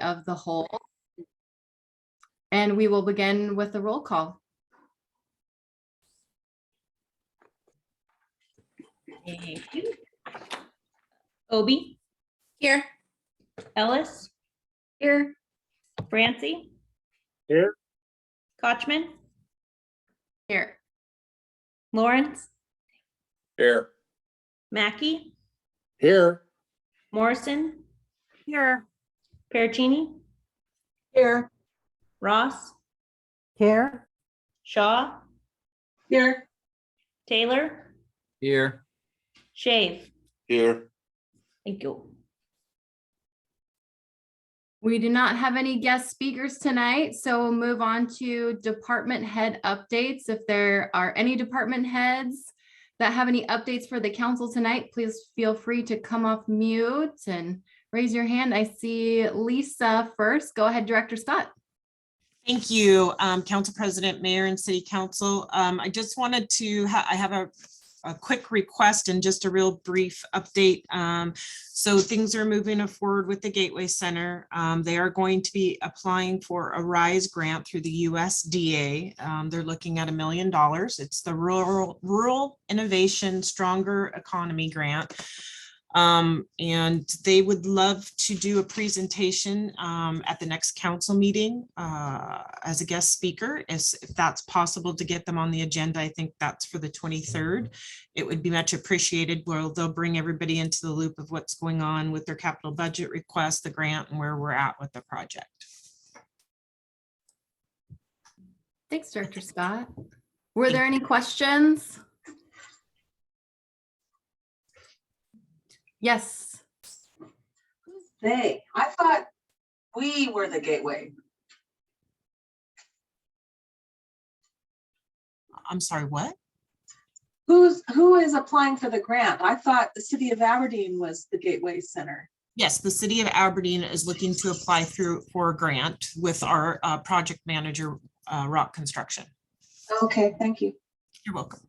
of the whole. And we will begin with the roll call. Thank you. Obi. Here. Ellis. Here. Francie. Here. Kochman. Here. Lawrence. Here. Mackey. Here. Morrison. Here. Pericini. Here. Ross. Here. Shaw. Here. Taylor. Here. Shave. Here. Thank you. We do not have any guest speakers tonight, so we'll move on to department head updates. If there are any department heads that have any updates for the council tonight, please feel free to come off mute and raise your hand. I see Lisa first. Go ahead, Director Scott. Thank you, Council President, Mayor, and City Council. I just wanted to, I have a quick request and just a real brief update. So things are moving forward with the Gateway Center. They are going to be applying for a RISE grant through the USDA. They're looking at $1 million. It's the Rural Innovation Stronger Economy Grant. And they would love to do a presentation at the next council meeting as a guest speaker. If that's possible to get them on the agenda, I think that's for the 23rd. It would be much appreciated. Where they'll bring everybody into the loop of what's going on with their capital budget request, the grant, and where we're at with the project. Thanks, Director Scott. Were there any questions? Yes. Who's they? I thought we were the gateway. I'm sorry, what? Who is applying for the grant? I thought the city of Aberdeen was the gateway center. Yes, the city of Aberdeen is looking to apply for a grant with our project manager, Rock Construction. Okay, thank you. You're welcome.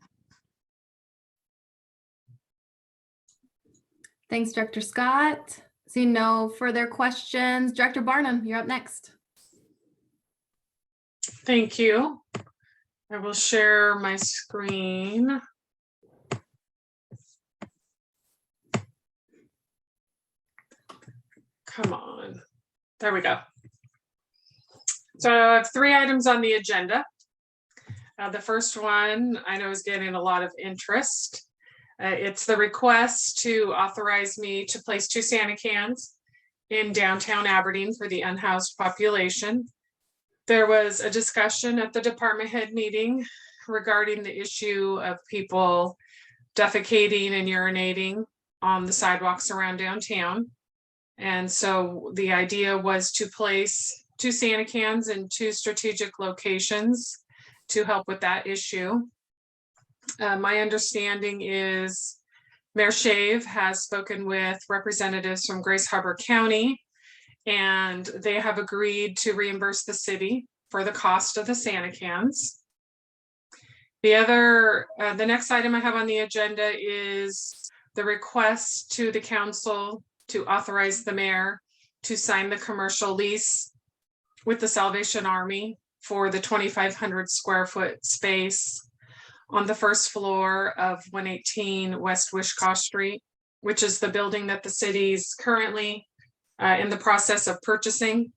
Thanks, Director Scott. See no further questions. Director Barnum, you're up next. Thank you. I will share my screen. Come on. There we go. So I have 3 items on the agenda. The first one I know is getting a lot of interest. It's the request to authorize me to place 2 Santa cans in downtown Aberdeen for the unhoused population. There was a discussion at the department head meeting regarding the issue of people defecating and urinating on the sidewalks around downtown. And so the idea was to place 2 Santa cans in 2 strategic locations to help with that issue. My understanding is Mayor Shave has spoken with representatives from Grace Harbor County, and they have agreed to reimburse the city for the cost of the Santa cans. The next item I have on the agenda is the request to the council to authorize the mayor to sign the commercial lease with the Salvation Army for the 2,500 square foot space on the first floor of 118 West Wishkaw Street, which is the building that the city's currently in the process of purchasing.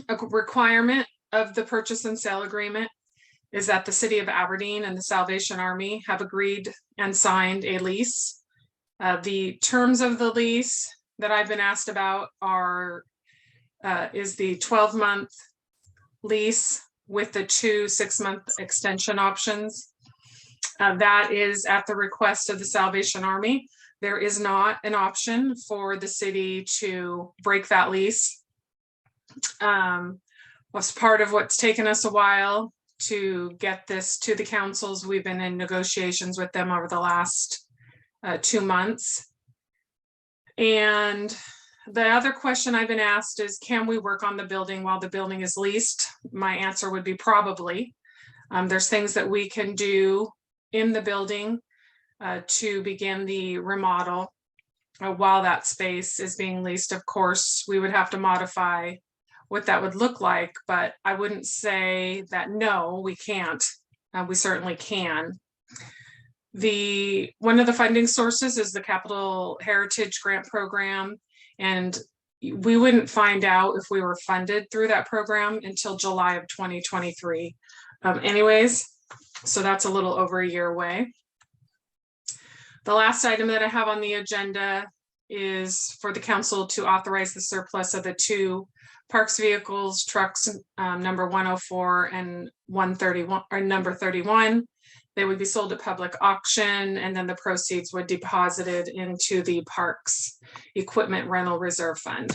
A requirement of the purchase and sale agreement is that the city of Aberdeen and the Salvation Army have agreed and signed a lease. The terms of the lease that I've been asked about is the 12-month lease with the 2 6-month extension options. That is at the request of the Salvation Army. There is not an option for the city to break that lease. Was part of what's taken us a while to get this to the councils. We've been in negotiations with them over the last 2 months. And the other question I've been asked is, can we work on the building while the building is leased? My answer would be probably. There's things that we can do in the building to begin the remodel while that space is being leased. Of course, we would have to modify what that would look like, but I wouldn't say that, no, we can't. We certainly can. One of the funding sources is the Capital Heritage Grant Program, and we wouldn't find out if we were funded through that program until July of 2023. Anyways, so that's a little over a year away. The last item that I have on the agenda is for the council to authorize the surplus of the 2 parks vehicles, trucks, number 104 and 131, or number 31. They would be sold at public auction, and then the proceeds would be deposited into the Parks Equipment Rental Reserve Fund.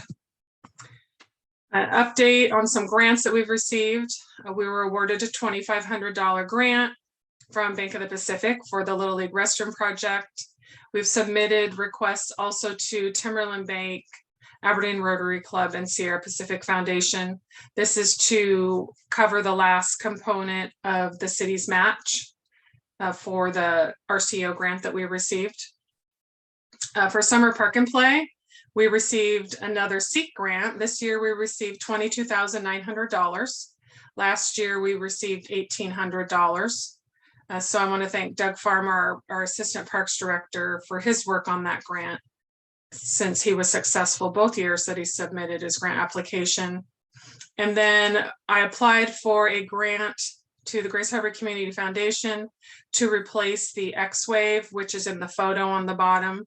An update on some grants that we've received. We were awarded a $2,500 grant from Bank of the Pacific for the Little League Restroom Project. We've submitted requests also to Timberland Bank, Aberdeen Rotary Club, and Sierra Pacific Foundation. This is to cover the last component of the city's match for the RCO grant that we received. For Summer Park and Play, we received another SEEK grant. This year we received $22,900. Last year we received $1,800. So I want to thank Doug Farmer, our Assistant Parks Director, for his work on that grant, since he was successful both years that he submitted his grant application. And then I applied for a grant to the Grace Harbor Community Foundation to replace the X-Wave, which is in the photo on the bottom.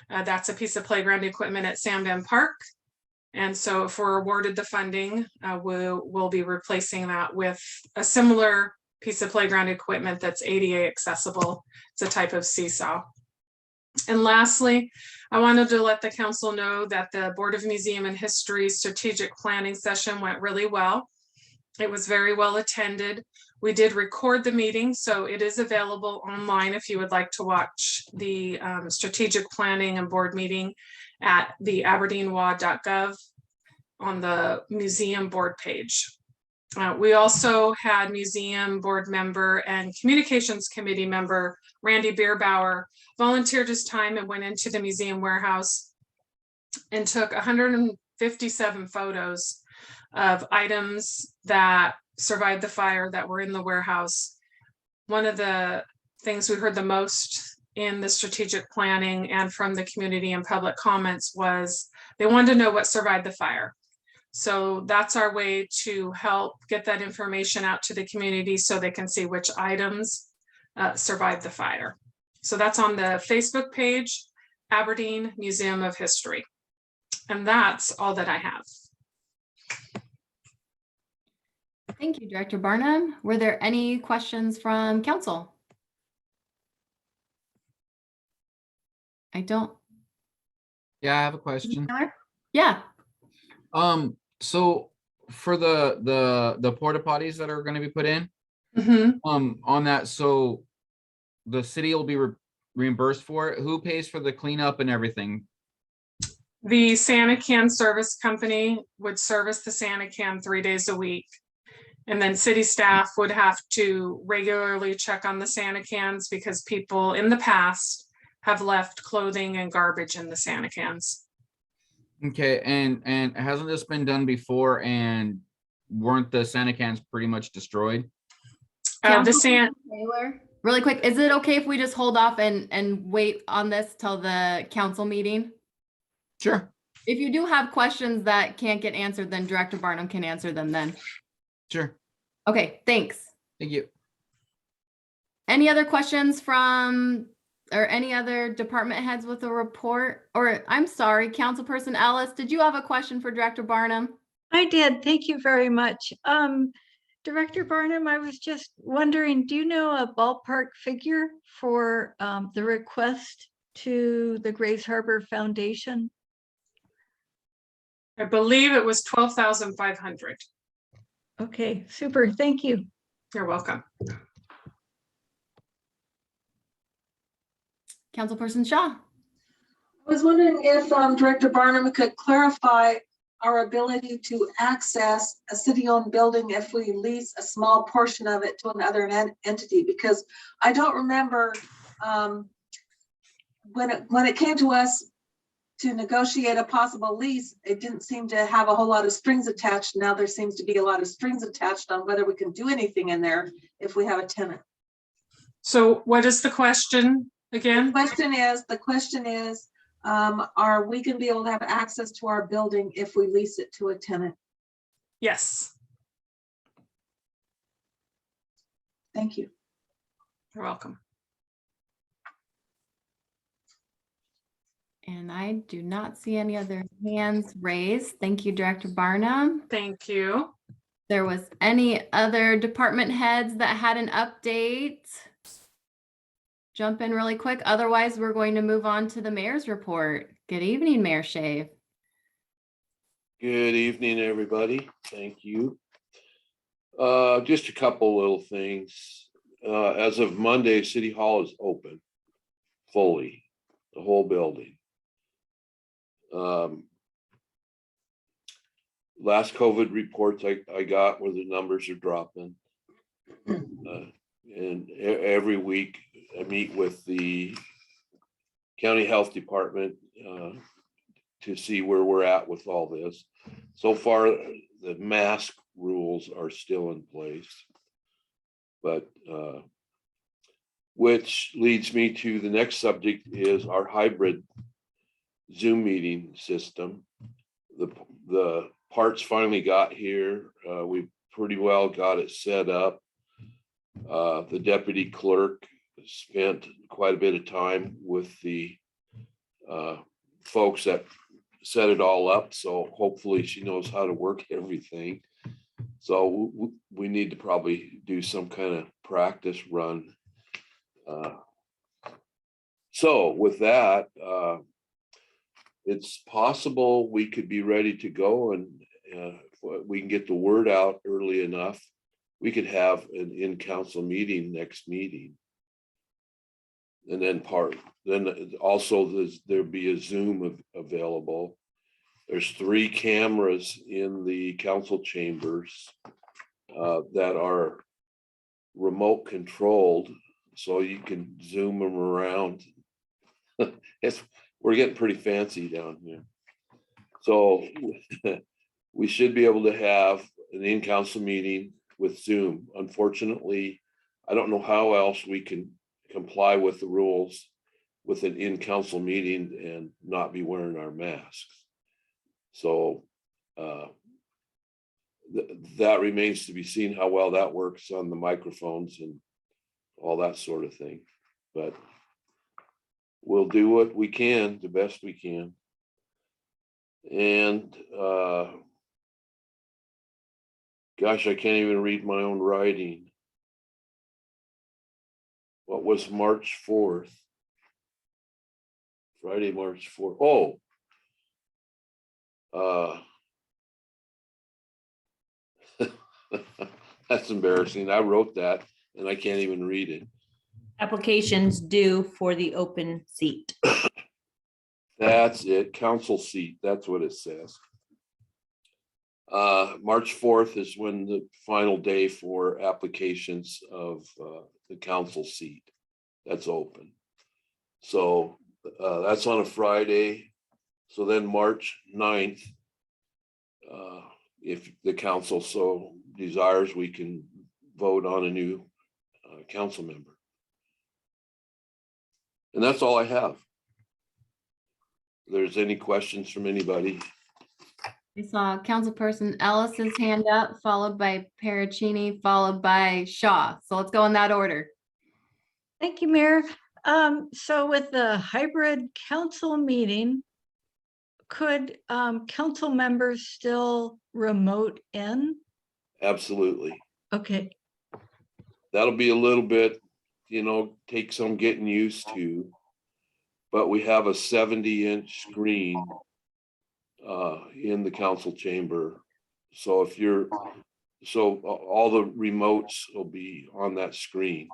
That's a piece of playground equipment at Sam Van Park. And so if we're awarded the funding, we'll be replacing that with a similar piece of playground equipment that's ADA accessible. It's a type of seesaw. And lastly, I wanted to let the council know that the Board of Museum and History strategic planning session went really well. It was very well attended. We did record the meeting, so it is available online if you would like to watch the strategic planning and board meeting at the aberdeenwa.gov on the museum board page. We also had museum board member and communications committee member Randy Bierbauer volunteered his time and went into the museum warehouse and took 157 photos of items that survived the fire that were in the warehouse. One of the things we heard the most in the strategic planning and from the community and public comments was they wanted to know what survived the fire. So that's our way to help get that information out to the community so they can see which items survived the fire. So that's on the Facebook page, Aberdeen Museum of History. And that's all that I have. Thank you, Director Barnum. Were there any questions from council? I don't. Yeah, I have a question. Yeah. So for the porta potties that are going to be put in, on that, so the city will be reimbursed for it. Who pays for the cleanup and everything? The Santa Can Service Company would service the Santa Can 3 days a week. And then city staff would have to regularly check on the Santa Cans because people in the past have left clothing and garbage in the Santa Cans. Okay, and hasn't this been done before, and weren't the Santa Cans pretty much destroyed? Taylor, really quick, is it okay if we just hold off and wait on this till the council meeting? Sure. If you do have questions that can't get answered, then Director Barnum can answer them then. Sure. Okay, thanks. Thank you. Any other questions from, or any other department heads with a report? Or I'm sorry, Councilperson Ellis, did you have a question for Director Barnum? I did. Thank you very much. Director Barnum, I was just wondering, do you know a ballpark figure for the request to the Grace Harbor Foundation? I believe it was 12,500. Okay, super. Thank you. You're welcome. Councilperson Shaw. I was wondering if Director Barnum could clarify our ability to access a city-owned building if we lease a small portion of it to another entity, because I don't remember when it came to us to negotiate a possible lease, it didn't seem to have a whole lot of strings attached. Now there seems to be a lot of strings attached on whether we can do anything in there if we have a tenant. So what is the question again? The question is, are we gonna be able to have access to our building if we lease it to a tenant? Yes, Thank you. you're welcome. And I do not see any other hands raised. Thank you, Director Barnum. Thank you. There was any other department heads that had an update? Jump in really quick. Otherwise, we're going to move on to the mayor's report. Good evening, Mayor Shave. Good evening, everybody. Thank you. Just a couple little things. As of Monday, City Hall is open fully, the whole building. Last COVID reports I got where the numbers are dropping. And every week I meet with the county health department to see where we're at with all this. So far, the mask rules are still in place. But which leads me to the next subject is our hybrid Zoom meeting system. The parts finally got here. We pretty well got it set up. The deputy clerk spent quite a bit of time with the folks that set it all up. So hopefully she knows how to work everything. So we need to probably do some kind of practice run. So with that, it's possible we could be ready to go, and if we can get the word out early enough, we could have an in-council meeting next meeting. And then also there'll be a Zoom available. There's 3 cameras in the council chambers that are remote controlled, so you can zoom them around. We're getting pretty fancy down here. So we should be able to have an in-council meeting with Zoom. Unfortunately, I don't know how else we can comply with the rules with an in-council meeting and not be wearing our masks. So that remains to be seen how well that works on the microphones and all that sort of thing. But we'll do what we can, the best we can. And gosh, I can't even read my own writing. What was March 4th? Friday, March 4th. Oh. That's embarrassing. I wrote that and I can't even read it. Applications due for the open seat. That's it. Council seat. That's what it says. March 4th is when the final day for applications of the council seat. That's open. So that's on a Friday. So then March 9th, if the council so desires, we can vote on a new council member. And that's all I have. If there's any questions from anybody? We saw Councilperson Ellis's hand up, followed by Pericini, followed by Shaw. So let's go in that order. Thank you, Mayor. So with the hybrid council meeting, could council members still remote in? Absolutely. Okay, That'll be a little bit, take some getting used to. But we have a 70-inch screen in the council chamber. So all the remotes will be on that screen,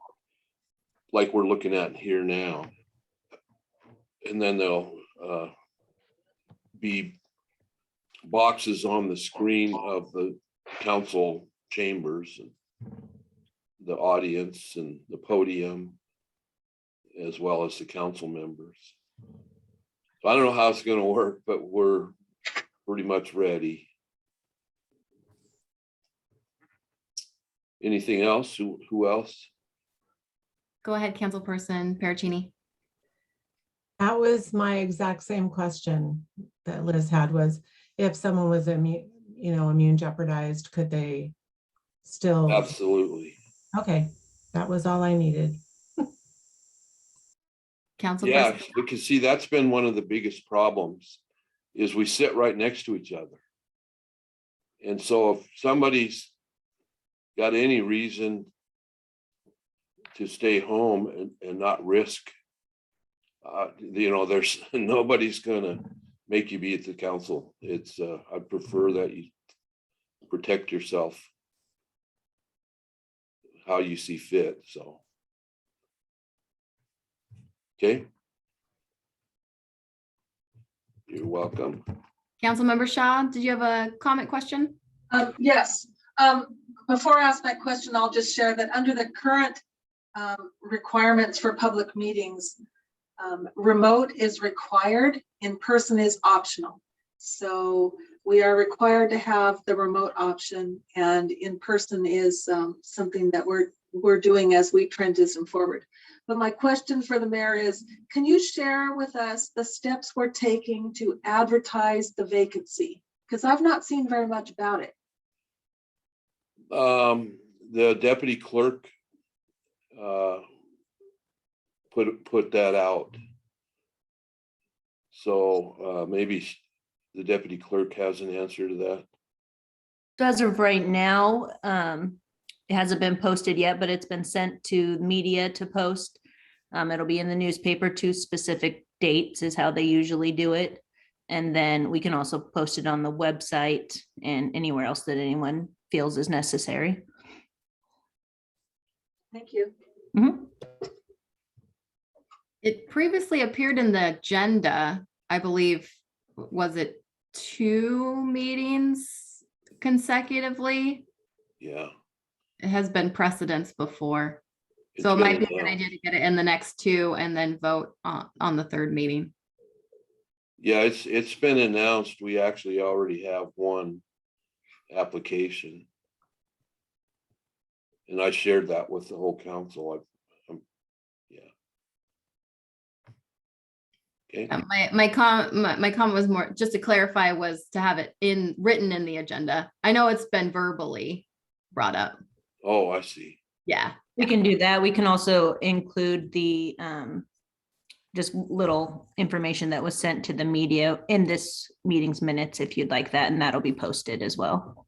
like we're looking at here now. And then there'll be boxes on the screen of the council chambers and the audience and the podium, as well as the council members. So I don't know how it's gonna work, but we're pretty much ready. Anything else? Who else? Go ahead, Councilperson Pericini. That was my exact same question that Liz had, was if someone was immune jeopardized, could they still? Absolutely. Okay, that was all I needed. Yeah, Councilperson, because see, that's been one of the biggest problems is we sit right next to each other. And so if somebody's got any reason to stay home and not risk, there's nobody's gonna make you be at the council. It's I prefer that you protect yourself how you see fit. So okay, you're welcome. Councilmember Shaw, did you have a comment question? Yes. Before I ask my question, I'll just share that under the current requirements for public meetings, remote is required, in-person is optional. So we are required to have the remote option, and in-person is something that we're doing as we transition forward. But my question for the mayor is, can you share with us the steps we're taking to advertise the vacancy? Because I've not seen very much about it. The deputy clerk put that out. So maybe the deputy clerk has an answer to that. As of right now, it hasn't been posted yet, but it's been sent to media to post. It'll be in the newspaper to specific dates is how they usually do it. And then we can also post it on the website and anywhere else that anyone feels is necessary. Thank you. Mhm. It previously appeared in the agenda, I believe, was it 2 meetings consecutively? Yeah. It has been precedence before. it's So it been might be a good announced. idea to get it in the next 2 and then vote on the 3rd meeting. Yeah, it's been announced. We actually already have one application. And I shared that with the whole council. Yeah. Okay, My comment was more, just to clarify, was to have it written in the agenda. I know it's been verbally brought up. oh, I see. Yeah. We can do that. We can also include the just little information that was sent to the media in this meeting's minutes if you'd like that, and that'll be posted as well.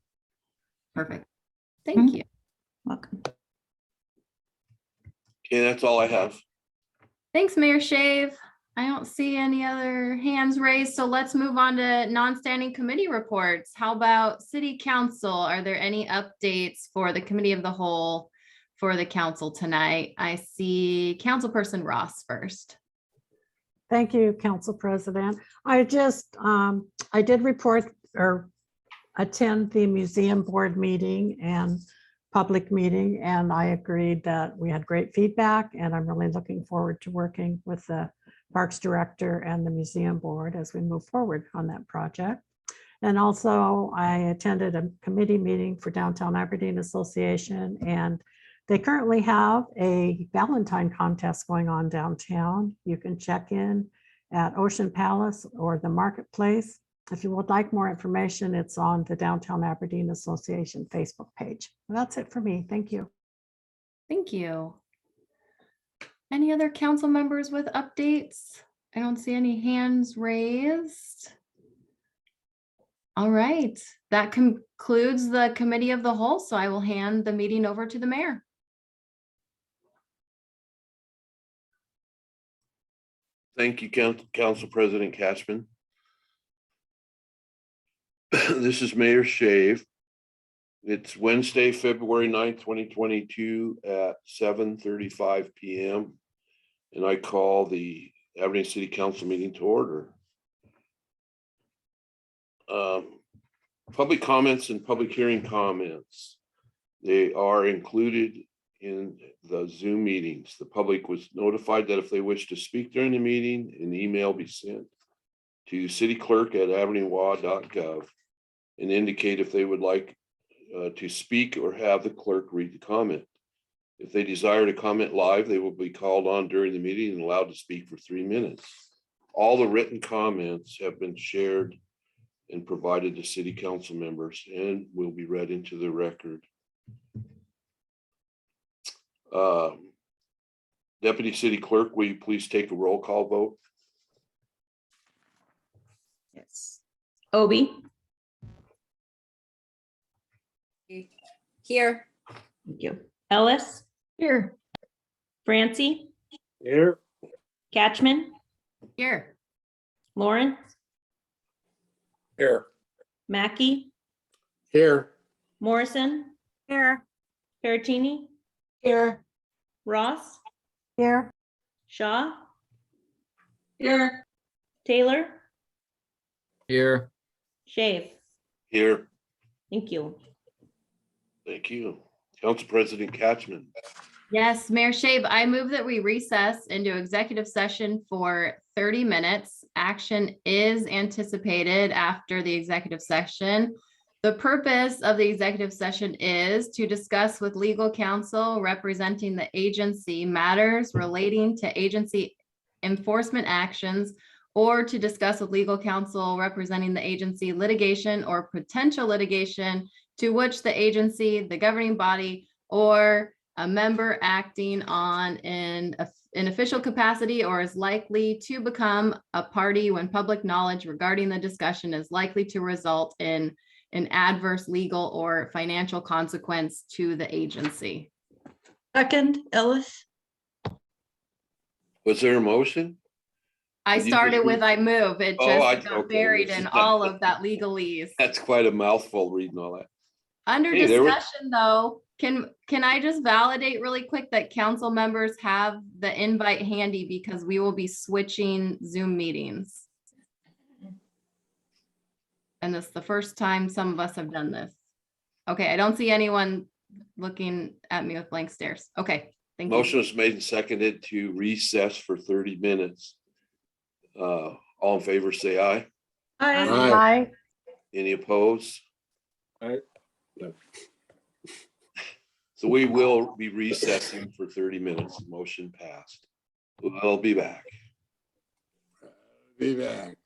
Perfect. Thank Mhm. you. Welcome. Okay, that's all I have. Thanks, Mayor Shave. I don't see any other hands raised, so let's move on to non-standing committee reports. How about City Council? Are there any updates for the Committee of the Whole for the council tonight? I see Councilperson Ross first. Thank you, Council President. I did report or attend the museum board meeting and public meeting, and I agreed that we had great feedback, and I'm really looking forward to working with the Parks Director and the museum board as we move forward on that project. And also I attended a committee meeting for Downtown Aberdeen Association, and they currently have a Valentine contest going on downtown. You can check in at Ocean Palace or the Marketplace. If you would like more information, it's on the Downtown Aberdeen Association Facebook page. And that's it for me. Thank you. Thank you. Any other council members with updates? I don't see any hands raised. All right, that concludes the Committee of the Whole, so I will hand the meeting over to the mayor. Thank you, Council President Cashman. This is Mayor Shave. It's Wednesday, February 9th, 2022 at 7:35 p.m. And I call the Aberdeen City Council meeting to order. Public comments and public hearing comments. They are included in the Zoom meetings. The public was notified that if they wish to speak during the meeting, an email be sent to cityclerk@aberdeenwa.gov and indicate if they would like to speak or have the clerk read the comment. If they desire to comment live, they will be called on during the meeting and allowed to speak for 3 minutes. All the written comments have been shared and provided to city council members and will be read into the record. Deputy City Clerk, will you please take a roll call vote? Yes. Obi, Here. thank you. Ellis, Here. Francie, Here. Catchman, Here. Lawrence, Here. Mackey, Here. Morrison, Here. Peratini, Here. Ross, Here, Shaw, Here. Taylor, Here. Shave. Here. Thank you. Thank you. Council President Catchman. Yes, Mayor Shabe, I move that we recess into executive session for 30 minutes. Action is anticipated after the executive session. The purpose of the executive session is to discuss with legal counsel representing the agency matters relating to agency enforcement actions, or to discuss with legal counsel representing the agency litigation or potential litigation to which the agency, the governing body, or a member acting on an official capacity or is likely to become a party when public knowledge regarding the discussion is likely to result in an adverse legal or financial consequence to the agency. Second, Ellis. Was there a motion? I Did you started just with read- I move. It Oh, I- just got okay, buried this in is- all of that legalese. That's quite a mouthful reading all that. Under Hey, there was- discussion, though, can I just validate really quick that council members have the invite handy because we will be switching Zoom meetings? And this is the first time some of us have done this. Okay, I don't see anyone looking at me with blank stares. Okay, thank you. Motion was made and seconded to recess for 30 minutes. All in favor, say aye. Aye. aye. Any opposed? Aye. So we will be recessing for 30 minutes. Motion passed. We'll be back. Be back.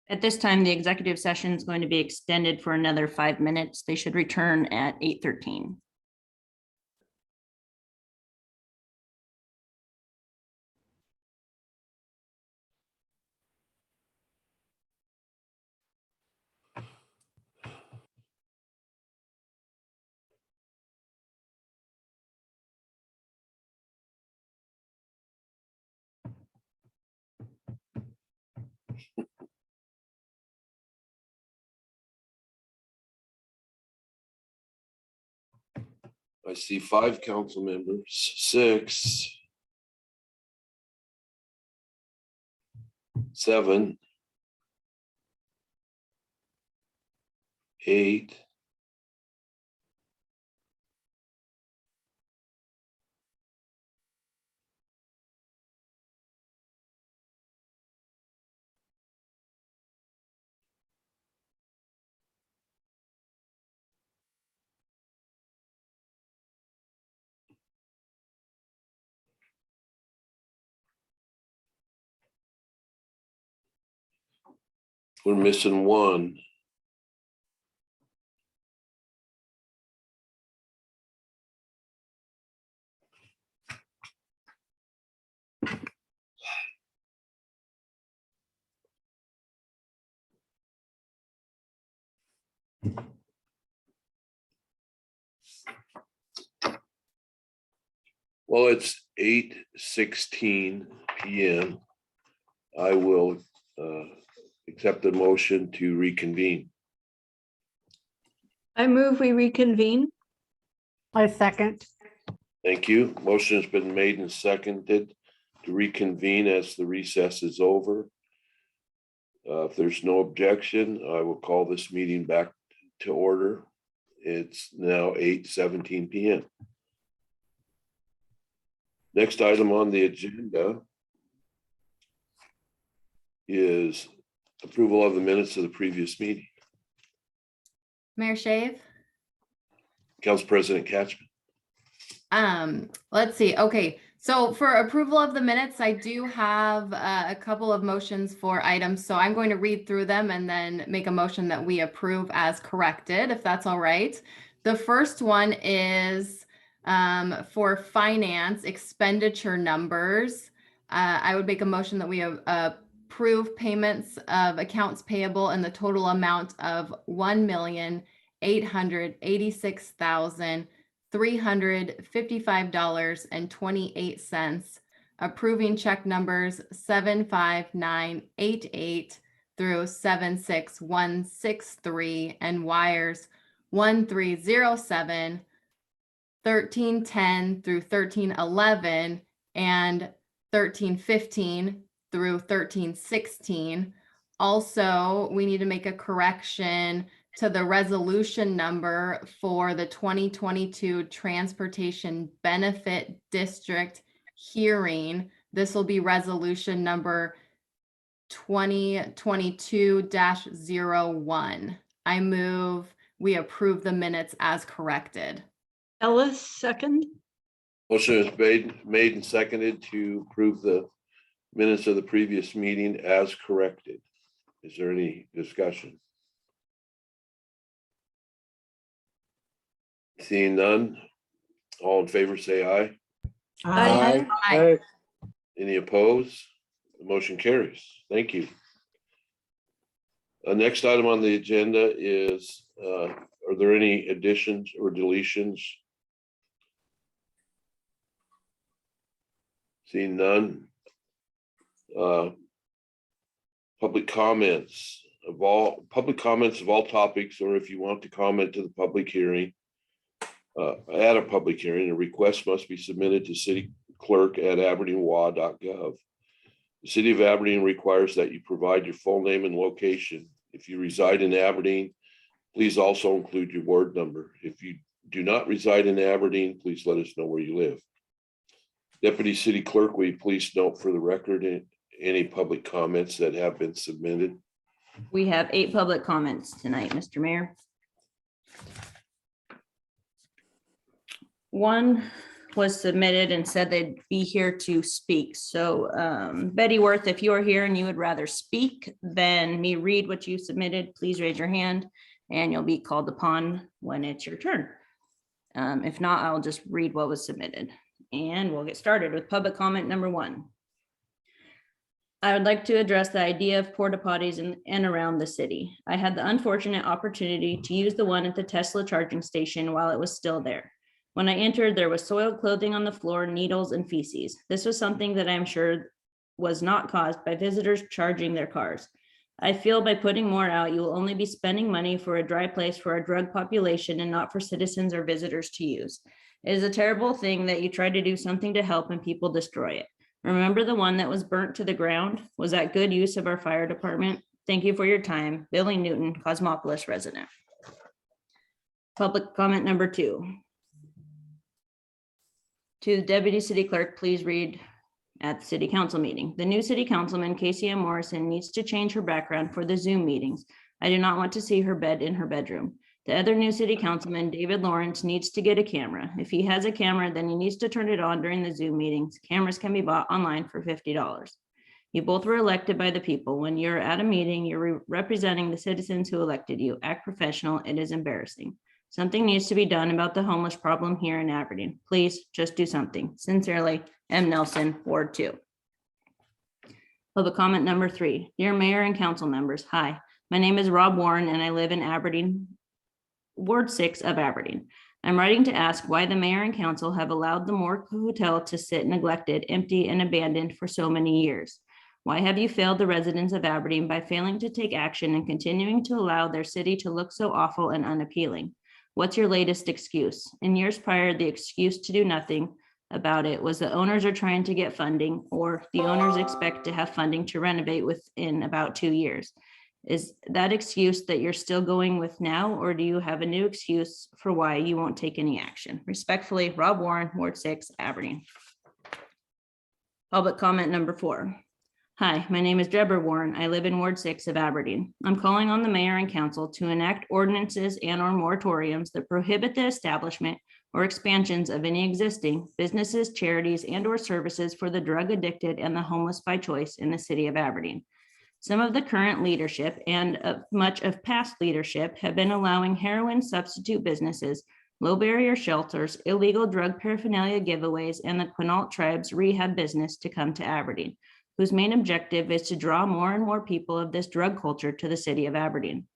At this time, the executive session is going to be extended for another 5 minutes. They should return at 8:13. I see 5 council members, 6, 7, 8, 'We're missing 1. Well, it's 8:16 PM. I will accept the motion to reconvene. I move we reconvene. I second. Thank you. Motion has been made and seconded to reconvene as the recess is over. If there's no objection, I will call this meeting back to order. It's now 8:17 PM. Next item on the agenda is approval of the minutes of the previous meeting. Mayor Shave? Council President Catchman. Let's see. Okay, so for approval of the minutes, I do have a couple of motions for items. So I'm going to read through them and then make a motion that we approve as corrected, if that's all right. The first one is for finance expenditure numbers. I would make a motion that we approve payments of accounts payable in the total amount of $1,886,355.28, approving check numbers 75988 through 76163 and wires 1307, 1310 through 1311 and 1315 through 1316. Also, we need to make a correction to the resolution number for the 2022 Transportation Benefit District hearing. This will be resolution number 2022-01. I move we approve the minutes as corrected. Ellis, second. Motion is made and seconded to approve the minutes of the previous meeting as corrected. Is there any discussion? Seeing none, all in favor say aye. Aye. Any opposed? The motion carries. Thank you. Next item on the agenda is, are there any additions or deletions? Seeing none. Public comments of all topics, or if you want to comment to the public hearing, at a public hearing, a request must be submitted to city clerk at aberdeenwa.gov. The city of Aberdeen requires that you provide your full name and location. If you reside in Aberdeen, please also include your ward number. If you do not reside in Aberdeen, please let us know where you live. Deputy City Clerk, will you please note for the record any public comments that have been submitted? We have 8 public comments tonight, Mr. Mayor. One was submitted and said they'd be here to speak. So Betty Worth, if you are here and you would rather speak than me read what you submitted, please raise your hand and you'll be called upon when it's your turn. If not, I'll just read what was submitted and we'll get started with public comment number 1. I would like to address the idea of porta potties in and around the city. I had the unfortunate opportunity to use the one at the Tesla charging station while it was still there. When I entered, there was soiled clothing on the floor, needles, and feces. This was something that I'm sure was not caused by visitors charging their cars. I feel by putting more out, you will only be spending money for a dry place for a drug population and not for citizens or visitors to use. It is a terrible thing that you try to do something to help and people destroy it. Remember the one that was burnt to the ground? Was that good use of our fire department? Thank you for your time. Billy Newton, Cosmopolis resident. Public comment number 2. To the Deputy City Clerk, please read at the City Council meeting. The new City Councilman, Casey M. Morrison, needs to change her background for the Zoom meetings. I do not want to see her bed in her bedroom. The other new City Councilman, David Lawrence, needs to get a camera. If he has a camera, then he needs to turn it on during the Zoom meetings. Cameras can be bought online for $50. You both were elected by the people. When you're at a meeting, you're representing the citizens who elected you. Act professional. It is embarrassing. Something needs to be done about the homeless problem here in Aberdeen. Please just do something. Sincerely, M. Nelson, Ward 2. Public comment number 3. Dear Mayor and Council members, hi. My name is Rob Warren and I live in Aberdeen, Ward 6 of Aberdeen. I'm writing to ask why the mayor and council have allowed the Moore Hotel to sit neglected, empty, and abandoned for so many years. Why have you failed the residents of Aberdeen by failing to take action and continuing to allow their city to look so awful and unappealing? What's your latest excuse? In years prior, the excuse to do nothing about it was the owners are trying to get funding, or the owners expect to have funding to renovate within about 2 years. Is that excuse that you're still going with now, or do you have a new excuse for why you won't take any action? Respectfully, Rob Warren, Ward 6, Aberdeen. Public comment number 4. Hi, my name is Deborah Warren. I live in Ward 6 of Aberdeen. I'm calling on the mayor and council to enact ordinances and/or moratoriums that prohibit the establishment or expansions of any existing businesses, charities, and/or services for the drug addicted and the homeless by choice in the city of Aberdeen. Some of the current leadership and much of past leadership have been allowing heroin substitute businesses, low barrier shelters, illegal drug paraphernalia giveaways, and the Quinault tribe's rehab business to come to Aberdeen, whose main objective is to draw more and more people of this drug culture to the city of Aberdeen.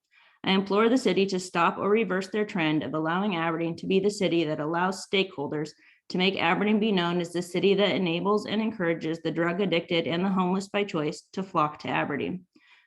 I implore the city to stop or reverse their trend of allowing Aberdeen to be the city that allows stakeholders to make Aberdeen be known as the city that enables and encourages the drug addicted and the homeless by choice to flock to Aberdeen.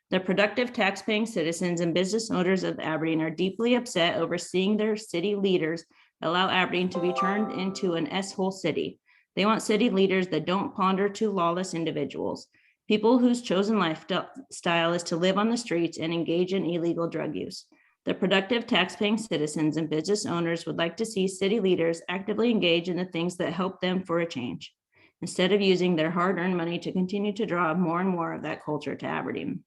The productive taxpaying citizens and business owners of Aberdeen are deeply upset over seeing their city leaders allow Aberdeen to be turned into an S-hole city. They want city leaders that don't pander to lawless individuals, people whose chosen lifestyle is to live on the streets and engage in illegal drug use. The productive taxpaying citizens and business owners would like to see city leaders actively engage in the things that help them for a change, instead of using their hard-earned money to continue to draw more and more of that culture to Aberdeen.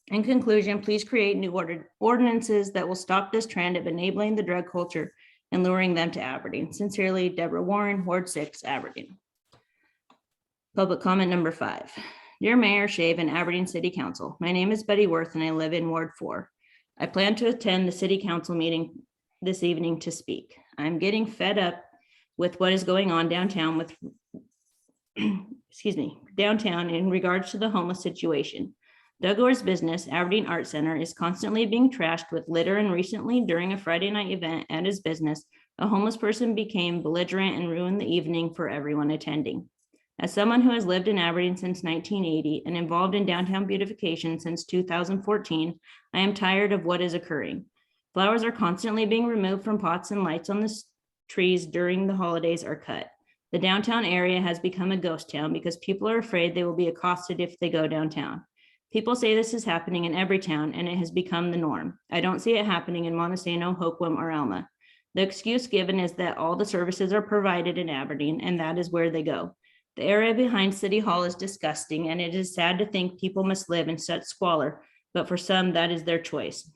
In conclusion, please create new ordinances that will stop this trend of enabling the drug culture and luring them to Aberdeen. Sincerely, Deborah Warren, Ward 6, Aberdeen. Public comment number 5. Dear Mayor Shave and Aberdeen City Council, my name is Betty Worth and I live in Ward 4. I plan to attend the City Council meeting this evening to speak. I'm getting fed up with what is going on downtown downtown in regards to the homeless situation. Doug Orr's business, Aberdeen Art Center, is constantly being trashed with litter, and recently during a Friday night event at his business, a homeless person became belligerent and ruined the evening for everyone attending. As someone who has lived in Aberdeen since 1980 and involved in downtown beautification since 2014, I am tired of what is occurring. Flowers are constantly being removed from pots and lights on the trees during the holidays are cut. The downtown area has become a ghost town because people are afraid they will be accosted if they go downtown. People say this is happening in every town and it has become the norm. I don't see it happening in Montesano, Hoquiam, or Alma. The excuse given is that all the services are provided in Aberdeen and that is where they go. The area behind City Hall is disgusting and it is sad to think people must live in such squalor, but for some that is their choice.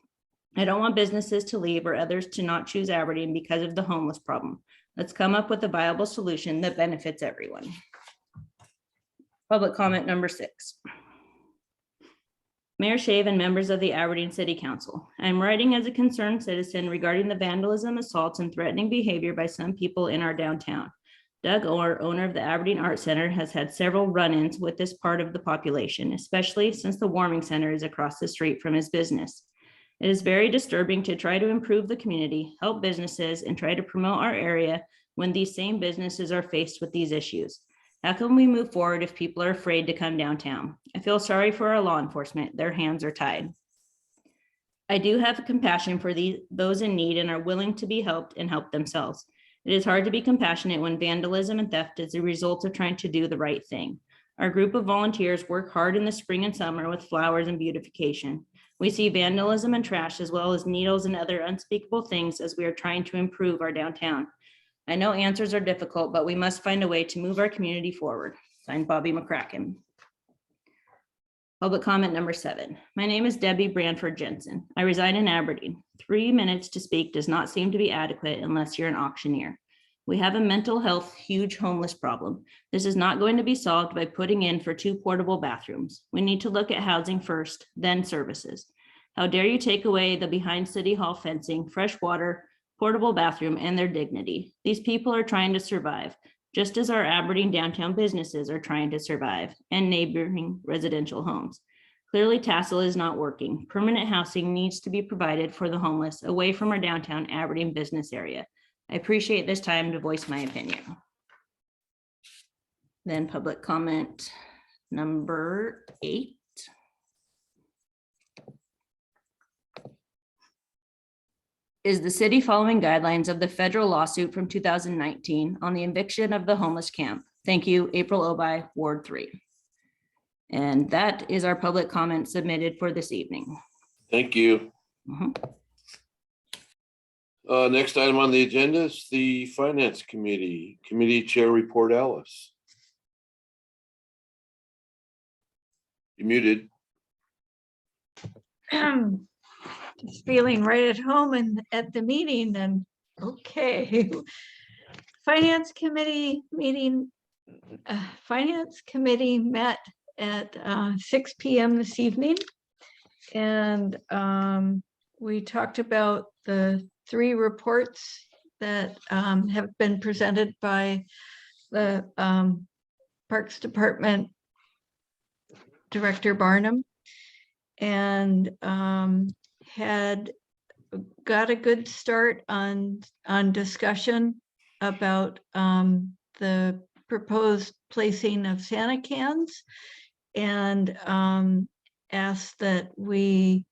I don't want businesses to leave or others to not choose Aberdeen because of the homeless problem. Let's come up with a viable solution that benefits everyone. Public comment number 6. Mayor Shave and members of the Aberdeen City Council. I'm writing as a concerned citizen regarding the vandalism, assaults, and threatening behavior by some people in our downtown. Doug Orr, owner of the Aberdeen Art Center, has had several run-ins with this part of the population, especially since the warming center is across the street from his business. It is very disturbing to try to improve the community, help businesses, and try to promote our area when these same businesses are faced with these issues. How can we move forward if people are afraid to come downtown? I feel sorry for our law enforcement. Their hands are tied. I do have compassion for those in need and are willing to be helped and help themselves. It is hard to be compassionate when vandalism and theft is a result of trying to do the right thing. Our group of volunteers work hard in the spring and summer with flowers and beautification. We see vandalism and trash as well as needles and other unspeakable things as we are trying to improve our downtown. I know answers are difficult, but we must find a way to move our community forward. Signed, Bobby McCracken. Public comment number 7. My name is Debbie Branford Jensen. I reside in Aberdeen. 3 minutes to speak does not seem to be adequate unless you're an auctioneer. We have a mental health huge homeless problem. This is not going to be solved by putting in for 2 portable bathrooms. We need to look at housing first, then services. How dare you take away the behind City Hall fencing, fresh water, portable bathroom, and their dignity. These people are trying to survive, just as our Aberdeen downtown businesses are trying to survive, and neighboring residential homes. Clearly, Tassel is not working. Permanent housing needs to be provided for the homeless away from our downtown Aberdeen business area. I appreciate this time to voice my opinion. Then public comment number 8. Is the city following guidelines of the federal lawsuit from 2019 on the eviction of the homeless camp? Thank you, April Obi, Ward 3. And that is our public comment submitted for this evening. Thank you. Next item on the agenda is the Finance Committee. Committee Chair Report, Alice. You're muted. Just feeling right at home and at the meeting and okay. Finance Committee meeting, Finance Committee met at 6 p.m. this evening. And we talked about the 3 reports that have been presented by the Parks Department Director Barnum, and had got a good start on discussion about the proposed placing of Santa cans, and asked that we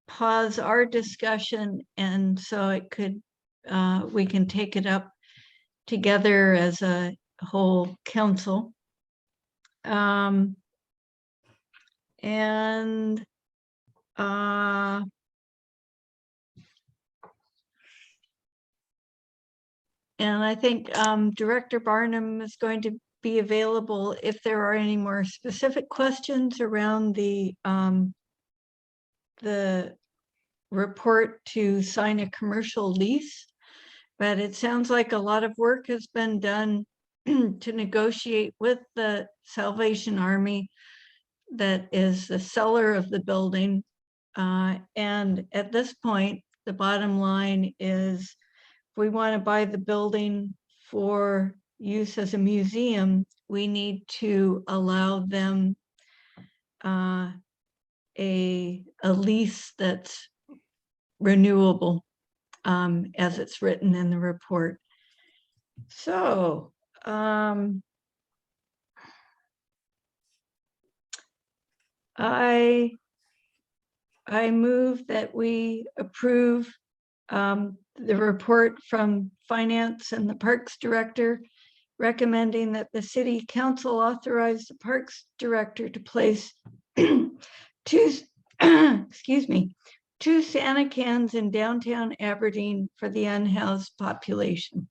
pause our discussion and so it could we can take it up together as a whole council. And I think Director Barnum is going to be available if there are any more specific questions around the report to sign a commercial lease. But it sounds like a lot of work has been done to negotiate with the Salvation Army that is the seller of the building. And at this point, the bottom line is, if we want to buy the building for use as a museum, we need to allow them a lease that's renewable, as it's written in the report. So I move that we approve the report from Finance and the Parks Director, recommending that the City Council authorize the Parks Director to place 2 Santa cans in downtown Aberdeen for the unhoused population.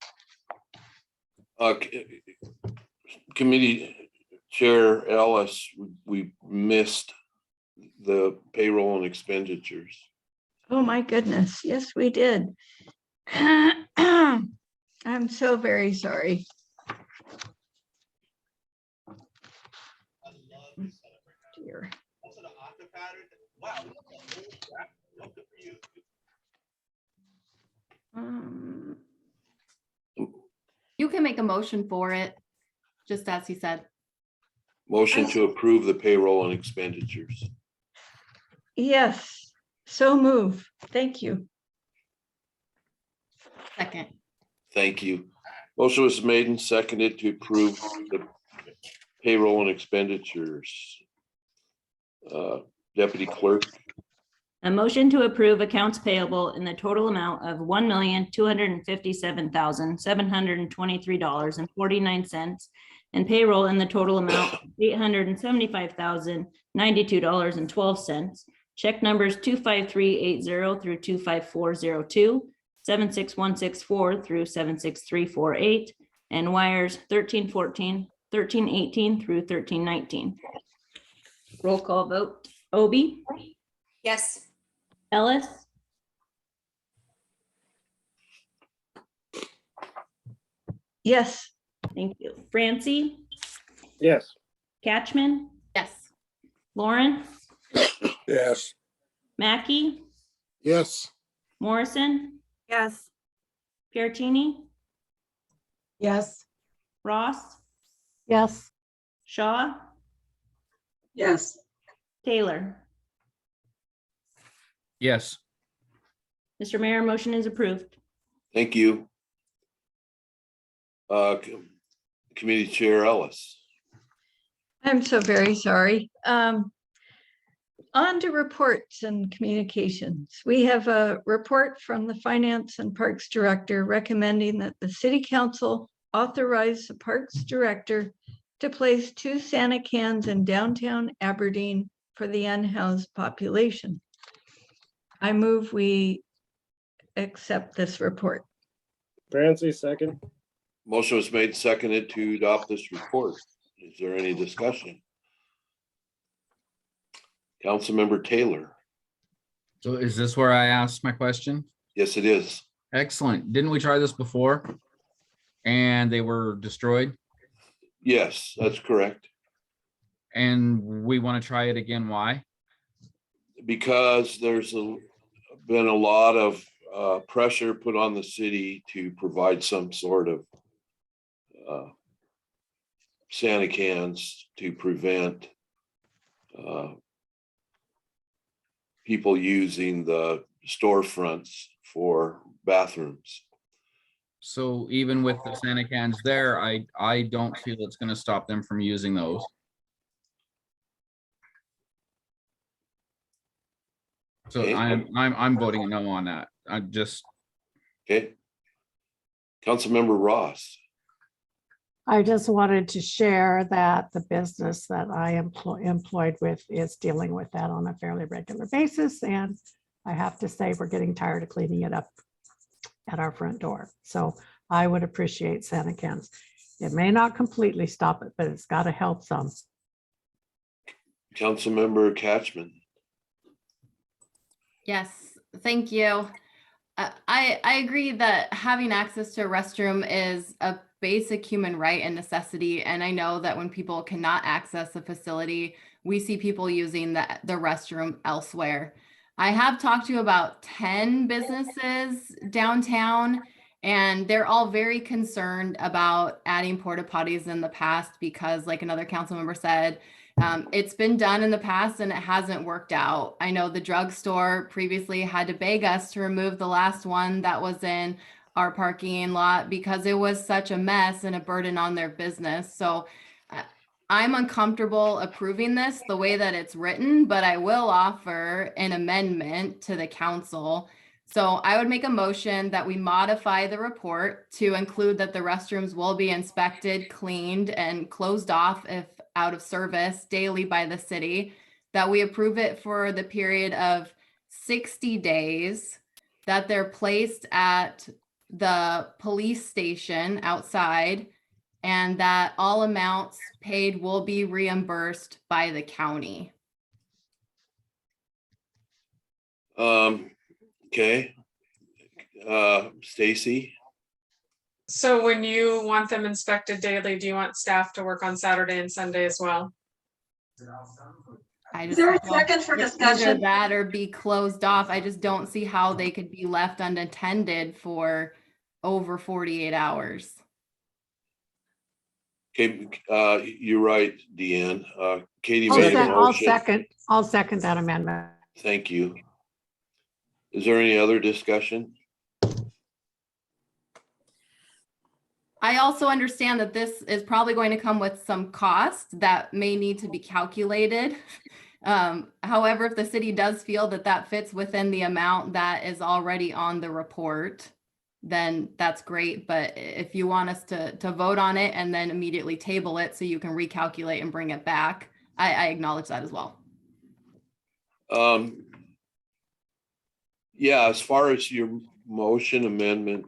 Committee Chair Ellis, we missed the payroll and expenditures. Oh my goodness, yes, we did. I'm so very sorry. Dear. You can make a motion for it, just as he said. Motion to approve the payroll and expenditures. Yes, so move. Thank you. Second. Thank you. Motion was made and seconded to approve the payroll and expenditures. Deputy Clerk, A motion to approve accounts payable in the total amount of $1,257,723.49 and payroll in the total amount of $875,092.12. Check numbers 25380 through 25402, 76164 through 76348, and wires 1314, 1318 through 1319. Roll call vote. Obi, Yes. Ellis, Yes, thank you. Francie, Yes. Catchman, Yes. Lauren, Yes. Mackey, Yes. Morrison, Yes. Piercini, Yes. Ross, Yes. Shaw, Yes. Taylor. Yes. Mr. Mayor, motion is approved. thank you. Committee Chair Ellis. I'm so very sorry. On to reports and communications. We have a report from the Finance and Parks Director recommending that the City Council authorize the Parks Director to place 2 Santa cans in downtown Aberdeen for the unhoused population. I move we accept this report. Francie, second. Motion was made, seconded to adopt this report. Is there any discussion? Councilmember Taylor. So is this where I asked my question? Yes, it is. Excellent. Didn't we try this before? And they were destroyed? Yes, that's correct. And we want to try it again. Why? Because there's been a lot of pressure put on the city to provide some sort of Santa cans to prevent people using the storefronts for bathrooms. So even with the Santa cans there, I don't feel it's going to stop them from using those. So Okay. I'm voting no on that. I just, Okay. Councilmember Ross. I just wanted to share that the business that I employed with is dealing with that on a fairly regular basis. And I have to say, we're getting tired of cleaning it up at our front door. So I would appreciate Santa cans. It may not completely stop it, but it's got to help some. Councilmember Catchman. Yes, thank you. I agree that having access to a restroom is a basic human right and necessity. And I know that when people cannot access a facility, we see people using the restroom elsewhere. I have talked to about 10 businesses downtown, and they're all very concerned about adding porta potties in the past because, like another council member said, it's been done in the past and it hasn't worked out. I know the drugstore previously had to beg us to remove the last one that was in our parking lot because it was such a mess and a burden on their business. So I'm uncomfortable approving this the way that it's written, but I will offer an amendment to the council. So I would make a motion that we modify the report to include that the restrooms will be inspected, cleaned, and closed off if out of service daily by the city, that we approve it for the period of 60 days, that they're placed at the police station outside, and that all amounts paid will be reimbursed by the county. Okay. Stacy. So when you want them inspected daily, do you want staff to work on Saturday and Sunday as well? I Is just there a don't- second for Either discussion? that or be closed off. I just don't see how they could be left unattended for over 48 hours. Okay, you're right, Deanne. Katie I'll made a I'll motion. I'll second that amendment. Thank you. Is there any other discussion? I also understand that this is probably going to come with some cost that may need to be calculated. However, if the city does feel that that fits within the amount that is already on the report, then that's great. But if you want us to vote on it and then immediately table it so you can recalculate and bring it back, I acknowledge that as well. Yeah, as far as your motion amendment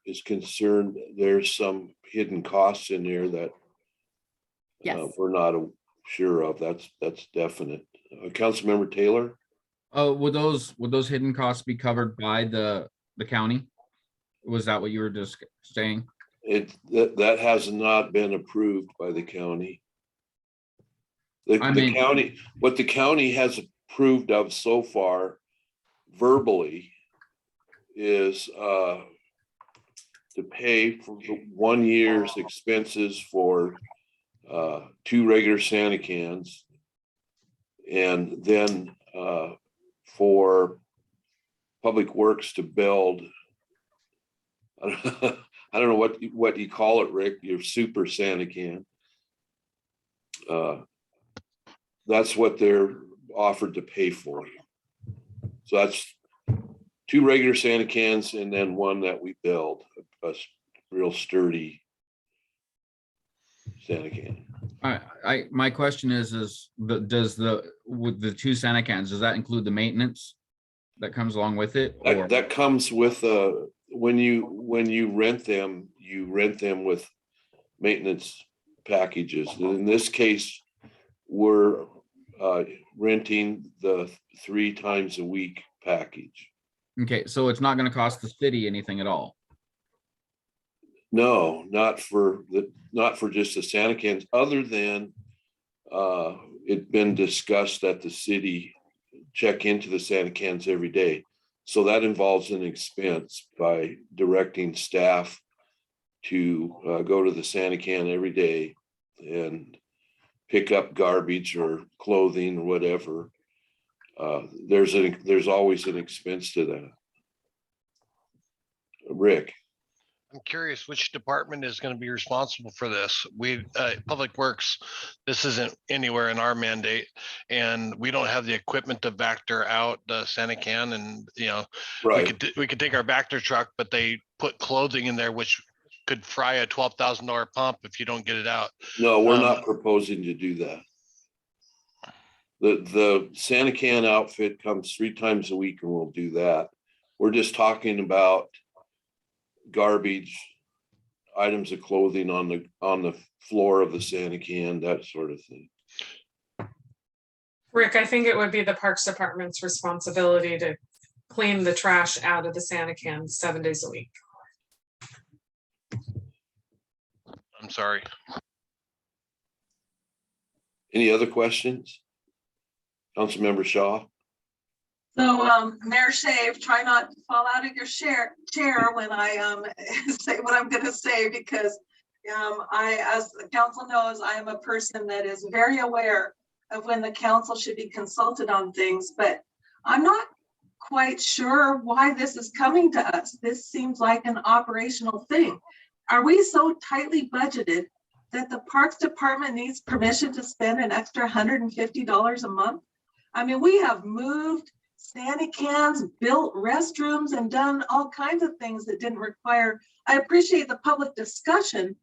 is concerned, there's some hidden costs in there that Yes. we're not sure of. That's definite. Councilmember Taylor? Oh, would those hidden costs be covered by the county? Was that what you were just saying? That has not been approved by the county. The county, what the county has approved of so far verbally is to pay for 1 year's expenses for 2 regular Santa cans, and then for Public Works to build, I don't know what you call it, Rick, your super Santa can. That's what they're offered to pay for. So that's 2 regular Santa cans and then 1 that we build, a real sturdy Santa can. My question is with the 2 Santa cans, does that include the maintenance that comes along with it? Or That comes with when you rent them with maintenance packages. In this case, we're renting the 3 times a week package. okay, so it's not going to cost the city anything at all. No, not for just the Santa cans, other than it's been discussed that the city check into the Santa cans every day. So that involves an expense by directing staff to go to the Santa can every day and pick up garbage or clothing or whatever. There's always an expense to that. Rick? I'm curious which department is going to be responsible for this. Public Works, this isn't anywhere in our mandate, and we don't have the equipment to Vector out the Santa can, and Right. we could take our Vector truck, but they put clothing in there which could fry a $12,000 pump if you don't get it out. No, we're not proposing to do that. The Santa can outfit comes 3 times a week and we'll do that. We're just talking about garbage, items of clothing on the floor of the Santa can, that sort of thing. Rick, I think it would be the Parks Department's responsibility to clean the trash out of the Santa cans 7 days a week. I'm sorry. Any other questions? Councilmember Shaw? So, Mayor Shave, try not to fall out of your chair when I say what I'm going to say, because as the council knows, I am a person that is very aware of when the council should be consulted on things, but I'm not quite sure why this is coming to us. This seems like an operational thing. Are we so tightly budgeted that the Parks Department needs permission to spend an extra $150 a month? I mean, we have moved Santa cans, built restrooms, and done all kinds of things that didn't require. I appreciate the public discussion,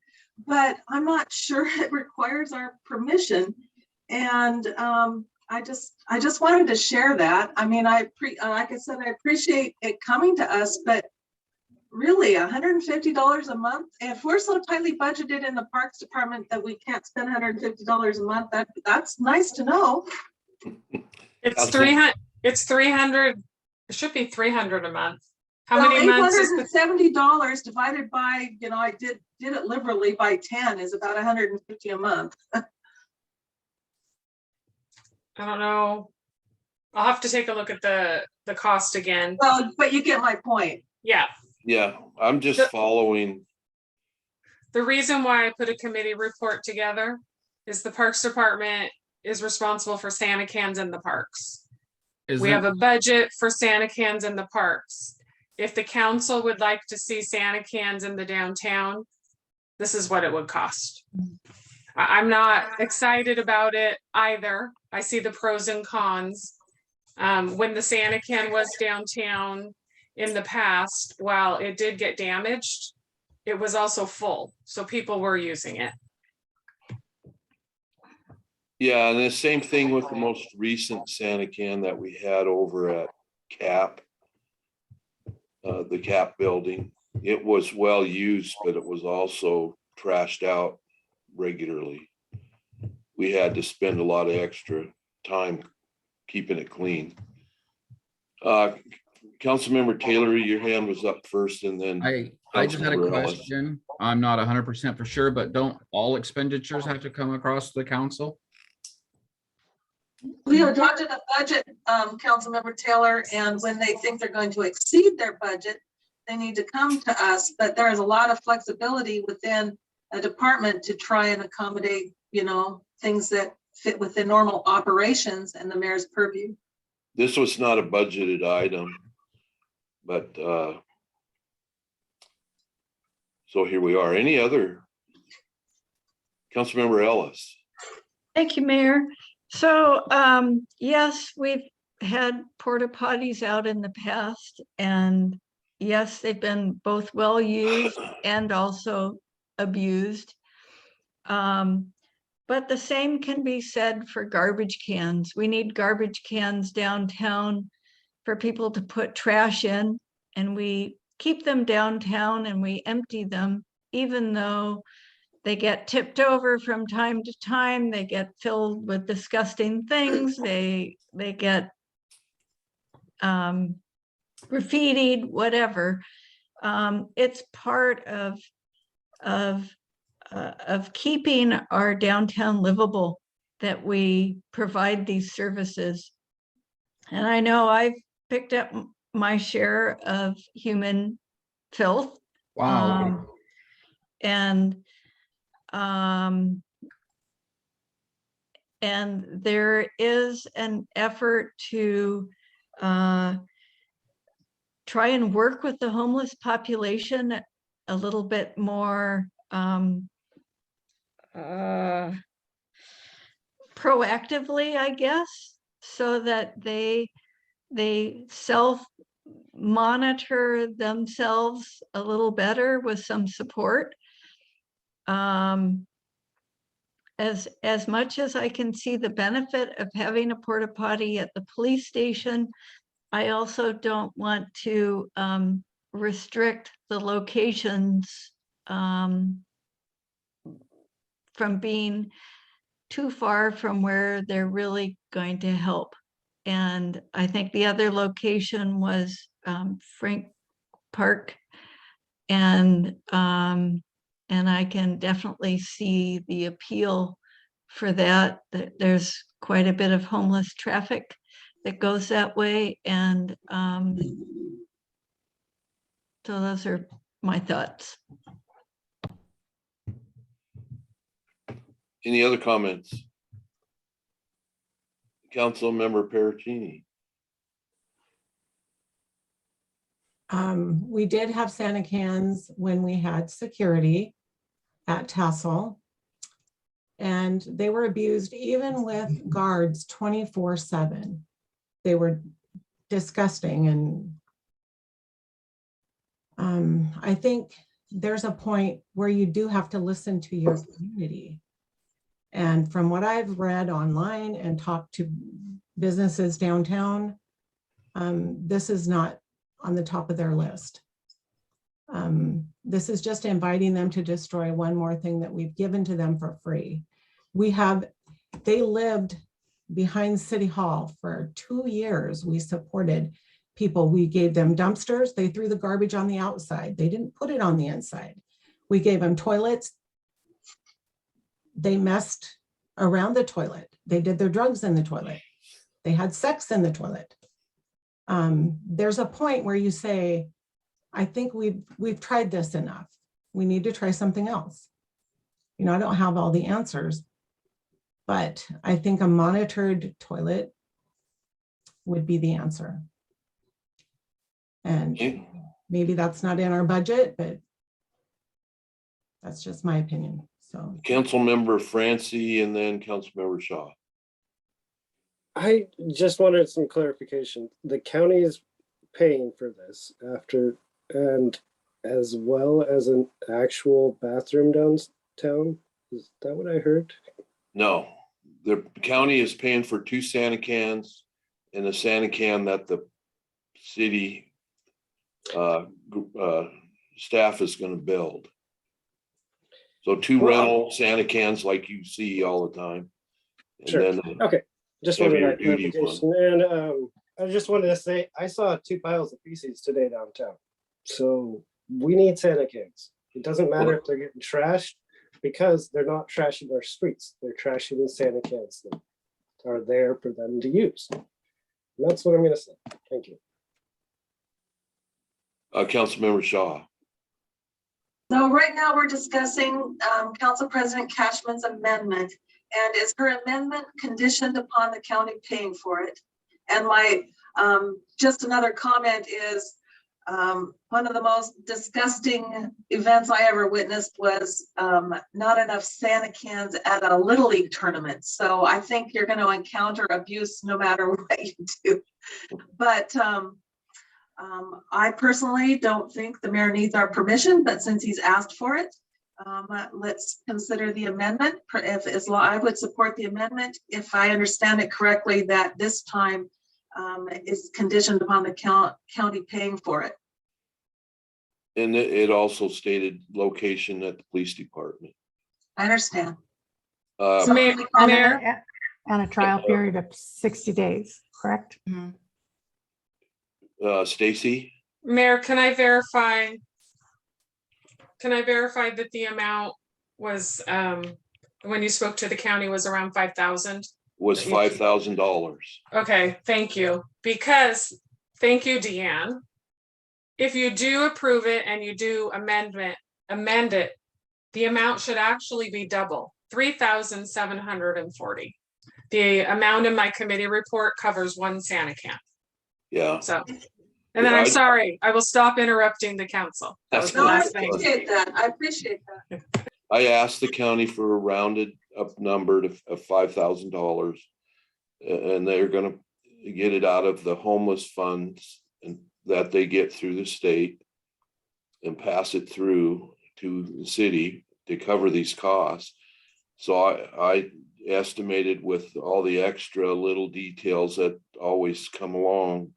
but I'm not sure it requires our permission. And I just wanted to share that. I mean, like I said, I appreciate it coming to us, but really $150 a month. If we're so tightly budgeted in the Parks Department that we can't spend $150 a month, that's nice to know. It's 300. It's 300. It should be 300 a month. How Well, many months is the, $870 divided by, I did it liberally by 10 is about 150 a month. I don't know. I'll have to take a look at the cost again. Well, but you get my point. Yeah. Yeah, I'm just The- following. The reason why I put a committee report together is the Parks Department is responsible for Santa cans in the parks. We have a budget for Santa cans in the parks. If the council would like to see Santa cans in the downtown, this is what it would cost. I'm not excited about it either. I see the pros and cons. When the Santa can was downtown in the past, while it did get damaged, it was also full, so people were using it. Yeah, and the same thing with the most recent Santa can that we had over at CAP. The CAP building. It was well used, but it was also trashed out regularly. We had to spend a lot of extra time keeping it clean. Councilmember Taylor, your hand was up first, and then I just had a Councilmember Ellis. question. I'm not 100% for sure, but don't all expenditures have to come across the council? We adopted a budget, Councilmember Taylor, and when they think they're going to exceed their budget, they need to come to us, but there is a lot of flexibility within a department to try and accommodate, things that fit within normal operations and the mayor's purview. This was not a budgeted item, but so here we are. Any other? Councilmember Ellis. Thank you, Mayor. So, yes, we've had porta potties out in the past, and yes, they've been both well used and also abused. But the same can be said for garbage cans. We need garbage cans downtown for people to put trash in, and we keep them downtown and we empty them, even though they get tipped over from time to time. They get filled with disgusting things. They get graffitied, whatever. It's part of keeping our downtown livable that we provide these services. And I know I've picked up my share of human filth. Wow. And there is an effort to try and work with the homeless population a little bit more proactively, I guess, so that they self-monitor themselves a little better with some support. As much as I can see the benefit of having a porta potty at the police station, I also don't want to restrict the locations from being too far from where they're really going to help. And I think the other location was Frank Park, and I can definitely see the appeal for that. There's quite a bit of homeless traffic that goes that way, and so those are my thoughts. Any other comments? Councilmember Perrotini. We did have Santa cans when we had security at Tassel, and they were abused even with guards 24/7. They were disgusting, and I think there's a point where you do have to listen to your community. And from what I've read online and talked to businesses downtown, this is not on the top of their list. This is just inviting them to destroy one more thing that we've given to them for free. They lived behind City Hall for 2 years. We supported people. We gave them dumpsters. They threw the garbage on the outside. They didn't put it on the inside. We gave them toilets. They messed around the toilet. They did their drugs in the toilet. They had sex in the toilet. There's a point where you say, I think we've tried this enough. We need to try something else. You know, I don't have all the answers, but I think a monitored toilet would be the answer. And maybe that's not in our budget, but that's just my opinion. So Councilmember Francie and then Councilmember Shaw. I just wanted some clarification. The county is paying for this after, and as well as an actual bathroom downtown. Is that what I heard? No, the county is paying for 2 Santa cans and a Santa can that the city staff is going to build. So 2 rental Santa cans like you see all the time. And Sure. then Okay. Just wanted heavier that duty clarification. And I just wanted to say, I saw 2 piles of feces today downtown. So we need Santa cans. It doesn't matter if they're getting trashed because they're not trashing our streets. They're trashing the Santa cans that are there for them to use. And that's what I'm going to say. Thank you. Councilmember Shaw. So right now we're discussing Council President Cashman's amendment. And is her amendment conditioned upon the county paying for it? And my, just another comment is, one of the most disgusting events I ever witnessed was not enough Santa cans at a Little League tournament. So I think you're going to encounter abuse no matter what you do. But I personally don't think the mayor needs our permission, but since he's asked for it, let's consider the amendment. I would support the amendment if I understand it correctly, that this time is conditioned upon the county paying for it. And it also stated location at the police department. I understand. So Mayor, And a trial period of 60 days, correct? Stacy? Mayor, can I verify that the amount was, when you spoke to the county, was around 5,000? Was $5,000. Okay, thank you. Because, thank you, Deanne. If you do approve it and you do amend it, the amount should actually be double, 3,740. The amount in my committee report covers 1 Santa can. Yeah. So, and then I'm sorry, I will stop interrupting the council. That was the No, I last thing. appreciate that. I appreciate that. I asked the county for a rounded up number of $5,000. And they're gonna get it out of the homeless funds and that they get through the state and pass it through to the city to cover these costs. So I estimated with all the extra little details that always come along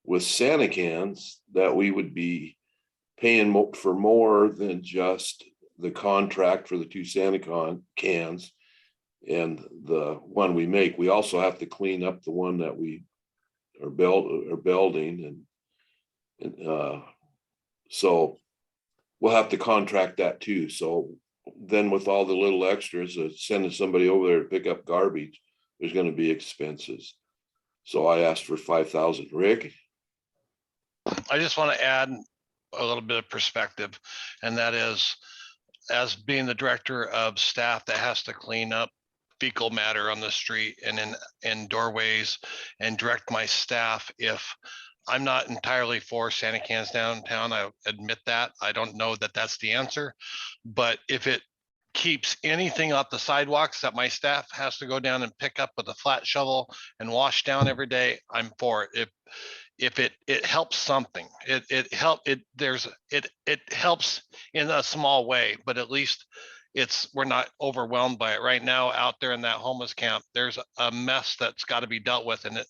with Santa cans that we would be paying for more than just the contract for the 2 Santa cans and the one we make. We also have to clean up the one that we are building, and so we'll have to contract that too. So then with all the little extras of sending somebody over there to pick up garbage, there's going to be expenses. So I asked for 5,000. Rick? I just want to add a little bit of perspective, and that is, as being the director of staff that has to clean up fecal matter on the street and in doorways and direct my staff, if I'm not entirely for Santa cans downtown, I admit that. I don't know that that's the answer, but if it keeps anything off the sidewalks that my staff has to go down and pick up with a flat shovel and wash down every day, I'm for it. If it helps something, it helps in a small way, but at least we're not overwhelmed by it. Right now out there in that homeless camp, there's a mess that's got to be dealt with, and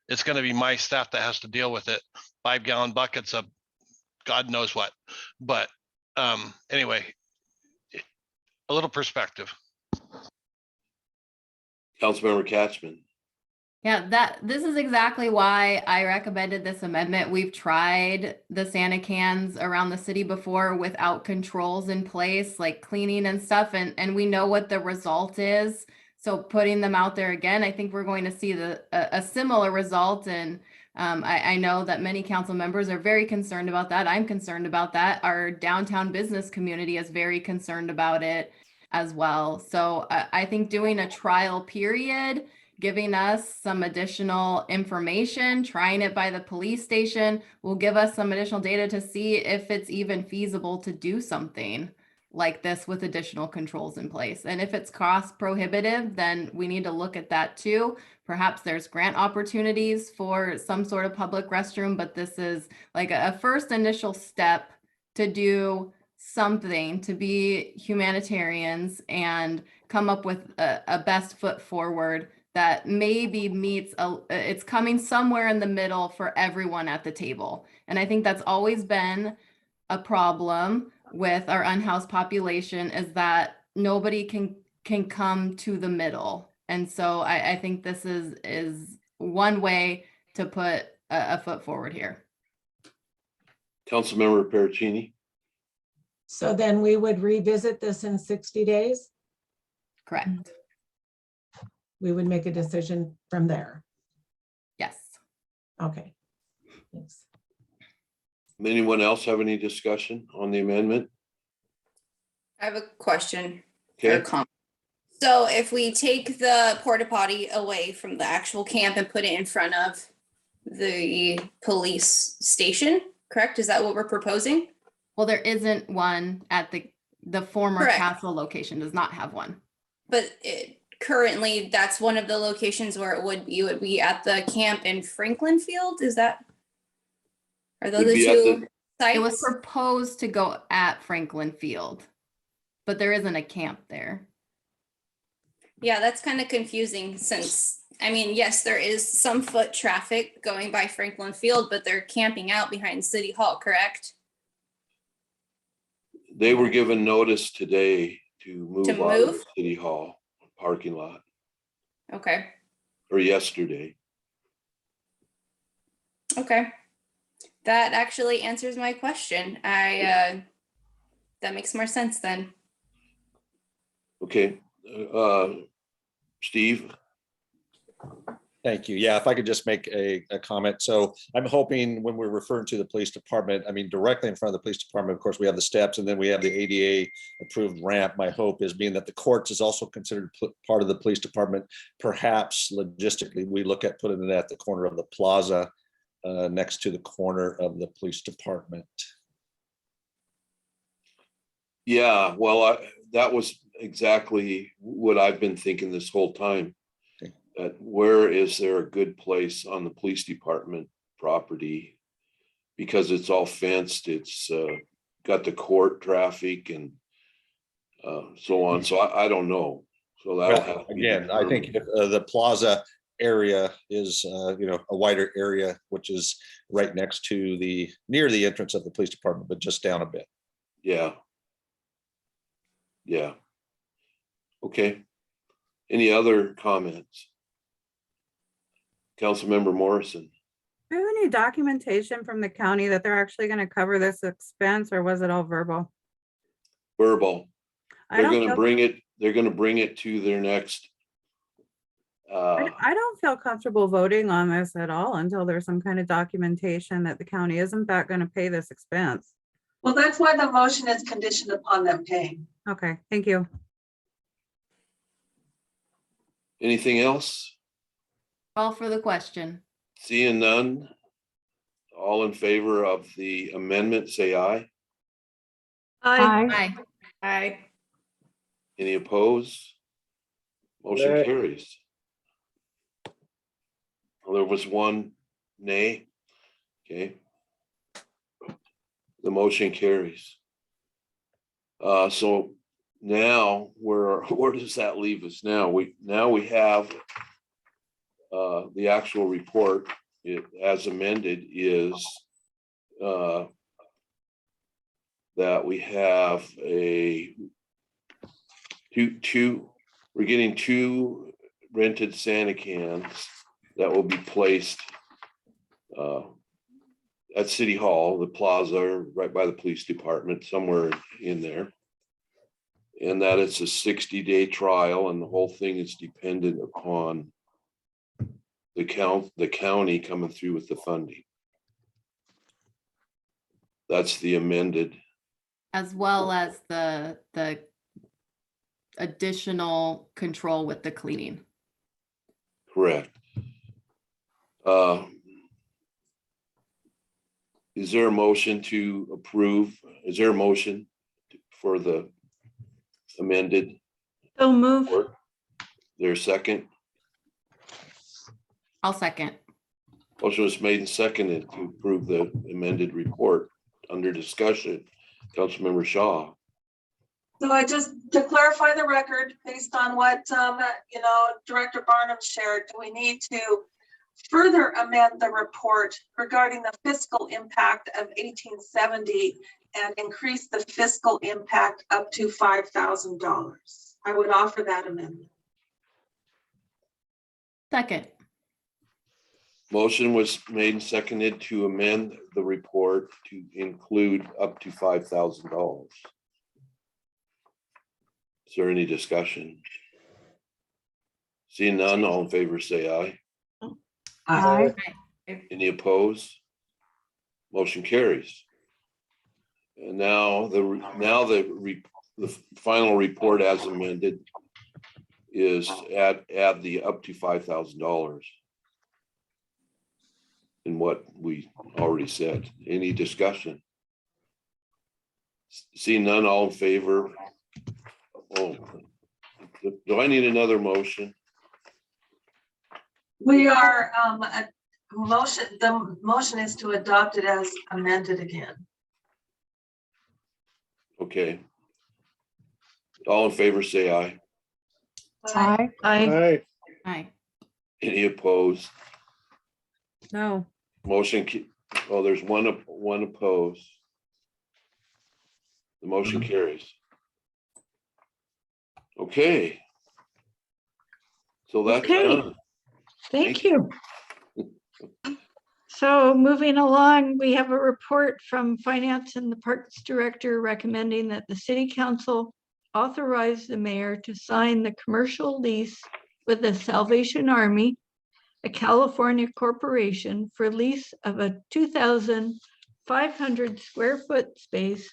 it's going to be my staff that has to deal with it. 5-gallon buckets of God knows what. But anyway, a little perspective. Councilmember Catchman. Yeah, this is exactly why I recommended this amendment. We've tried the Santa cans around the city before without controls in place, like cleaning and stuff, and we know what the result is. So putting them out there again, I think we're going to see a similar result. And I know that many council members are very concerned about that. I'm concerned about that. Our downtown business community is very concerned about it as well. So I think doing a trial period, giving us some additional information, trying it by the police station will give us some additional data to see if it's even feasible to do something like this with additional controls in place. And if it's cost prohibitive, then we need to look at that too. Perhaps there's grant opportunities for some sort of public restroom, but this is like a first initial step to do something, to be humanitarians and come up with a best foot forward that maybe meets it's coming somewhere in the middle for everyone at the table. And I think that's always been a problem with our unhoused population, is that nobody can come to the middle. And so I think this is one way to put a foot forward here. Councilmember Pericini. So then we would revisit this in 60 days. Correct. We would make a decision from there. Yes. Okay. Thanks. Anyone else have any discussion on the amendment? I have a question or a Okay, comment. So if we take the porta potty away from the actual camp and put it in front of the police station, correct? Is that what we're proposing? Well, there isn't one at the former Correct. castle location, does not have one. But currently, that's one of the locations where it would be at the camp in Franklin Field. Are those Would the be at two It was sites? proposed to go at Franklin Field, but there isn't a camp there. Yeah, that's kind of confusing since, I mean, yes, there is some foot traffic going by Franklin Field, but they're camping out behind City Hall, correct? they were given notice today to move To out of the move? City Hall parking lot, Okay, or yesterday. okay. That actually answers my question. That makes more sense then. Okay, Steve? Thank you. Yeah, if I could just make a comment. So I'm hoping when we're referring to the police department, I mean, directly in front of the police department, of course, we have the steps and then we have the ADA approved ramp. My hope is being that the courts is also considered part of the police department. Perhaps logistically, we look at putting it at the corner of the plaza next to the corner of the police department. Yeah, well, that was exactly what I've been thinking this whole time. Where is there a good place on the police department property? Because it's all fenced, it's got the court traffic and so on. So I don't know. So that'll have to be Again, I think the plaza area is, a wider area, which is right next to near the entrance of the police department, but just down a bit. Yeah. Yeah. Okay. Any other comments? Councilmember Morrison. Do you have any documentation from the county that they're actually going to cover this expense, or was it all verbal? Verbal. I They're don't gonna feel- bring it to their next. I don't feel comfortable voting on this at all until there's some kind of documentation that the county is in fact going to pay this expense. Well, that's why the motion is conditioned upon them paying. Okay, thank you. Anything else? Call for the question. Seeing none. All in favor of the amendment, say aye. Aye. Aye. Any opposed? Motion Nay. carries. Well, there was one nay. Okay. The motion carries. So now where does that leave us now? We have the actual report, as amended, is that we have we're getting 2 rented Santa cans that will be placed at City Hall, the plaza, right by the police department, somewhere in there. And that it's a 60-day trial, and the whole thing is dependent upon the county coming through with the funding. That's the amended. As well as the additional control with the cleaning. Correct. Is there a motion to approve? Is there a motion for the amended? So move. Is there a second? I'll second. Motion was made and seconded to approve the amended report. Under discussion, Councilmember Shaw. So to clarify the record, based on what, Director Barnum shared, do we need to further amend the report regarding the fiscal impact of 1870 and increase the fiscal impact up to $5,000? I would offer that amendment. Second. Motion was made and seconded to amend the report to include up to $5,000. Is there any discussion? Seeing none, all in favor say aye. Aye. Any opposed? Motion carries. And now the final report as amended is add the up to $5,000 in what we already said. Any discussion? Seeing none, all in favor? Oh, do I need another motion? We are the motion is to adopt it as amended again. Okay. All in favor, say aye. Aye. Aye. Aye. Any opposed? No. Motion, there's one opposed. The motion carries. Okay. So that's Okay. done. Thank you. So moving along, we have a report from Finance and the Parks Director recommending that the City Council authorize the mayor to sign the commercial lease with the Salvation Army, a California corporation, for lease of a 2,500 square foot space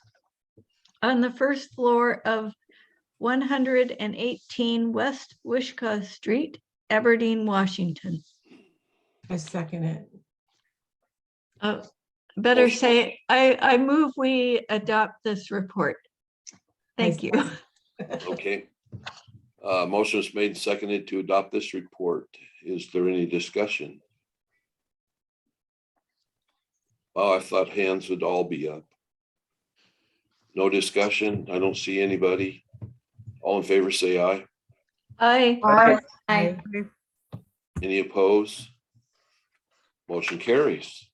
on the first floor of 118 West Wishka Street, Aberdeen, Washington. I second it. Better say, I move we adopt this report. Thank you. Okay. Motion is made and seconded to adopt this report. Is there any discussion? Oh, I thought hands would all be up. No discussion. I don't see anybody. All in favor, say aye. Aye. Aye. Any opposed? Motion carries.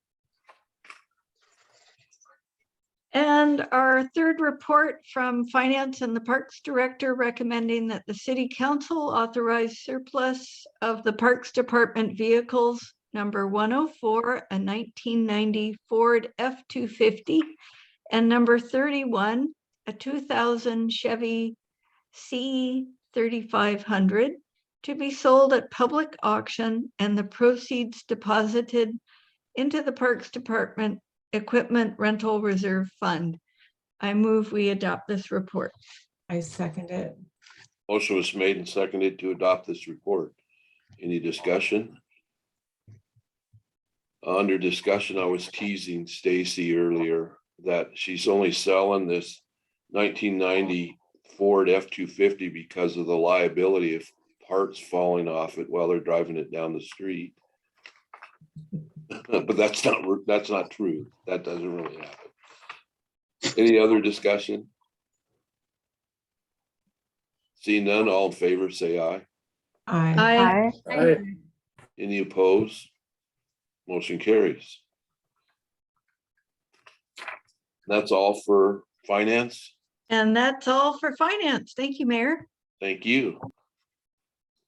And our third report from Finance and the Parks Director recommending that the City Council authorize surplus of the Parks Department vehicles, number 104, a 1990 Ford F-250, and number 31, a 2000 Chevy C3500, to be sold at public auction and the proceeds deposited into the Parks Department Equipment Rental Reserve Fund. I move we adopt this report. I second it. Motion was made and seconded to adopt this report. Any discussion? Under discussion, I was teasing Stacy earlier that she's only selling this 1990 Ford F-250 because of the liability of parts falling off it while they're driving it down the street. But that's not true. That doesn't really happen. Any other discussion? See none, all in favor, say aye. Aye. Aye. Any opposed? Motion carries. That's all for finance. And that's all for finance. Thank you, Mayor. Thank you.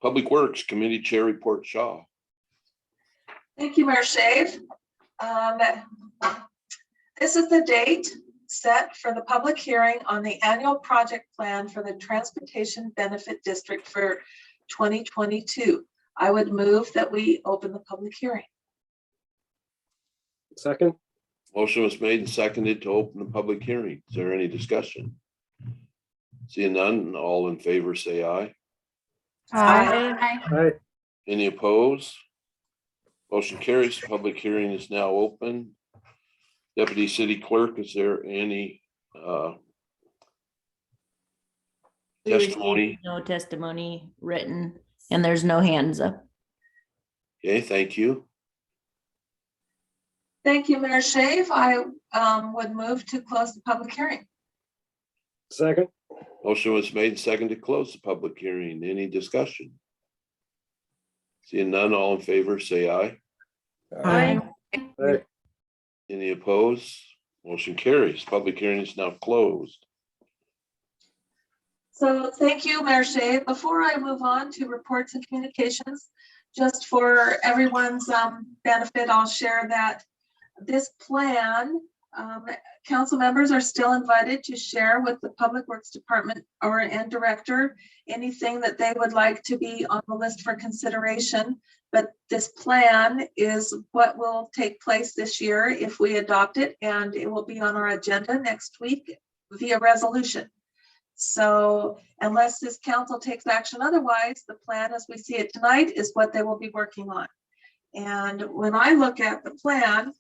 Public Works Committee Chair Report, Shaw. Thank you, Mayor Shave. This is the date set for the public hearing on the annual project plan for the Transportation Benefit District for 2022. I would move that we open the public hearing. Second. Motion was made and seconded to open the public hearing. Is there any discussion? Seeing none, all in favor say aye. Aye. Any opposed? Motion carries. Public hearing is now open. Deputy City Clerk, is there any We received testimony? no testimony written, and there's no hands up. Okay, thank you. Thank you, Mayor Shave. I would move to close the public hearing. Second. Motion was made and seconded to close the public hearing. Any discussion? Seeing none, all in favor say aye. Aye. Any opposed? Motion carries. Public hearing is now closed. So thank you, Mayor Shea. Before I move on to reports and communications, just for everyone's benefit, I'll share that this plan, council members are still invited to share with the Public Works Department and Director anything that they would like to be on the list for consideration. But this plan is what will take place this year if we adopt it, and it will be on our agenda next week via resolution. So unless this council takes action otherwise, the plan as we see it tonight is what they will be working on. And when I look at the plan,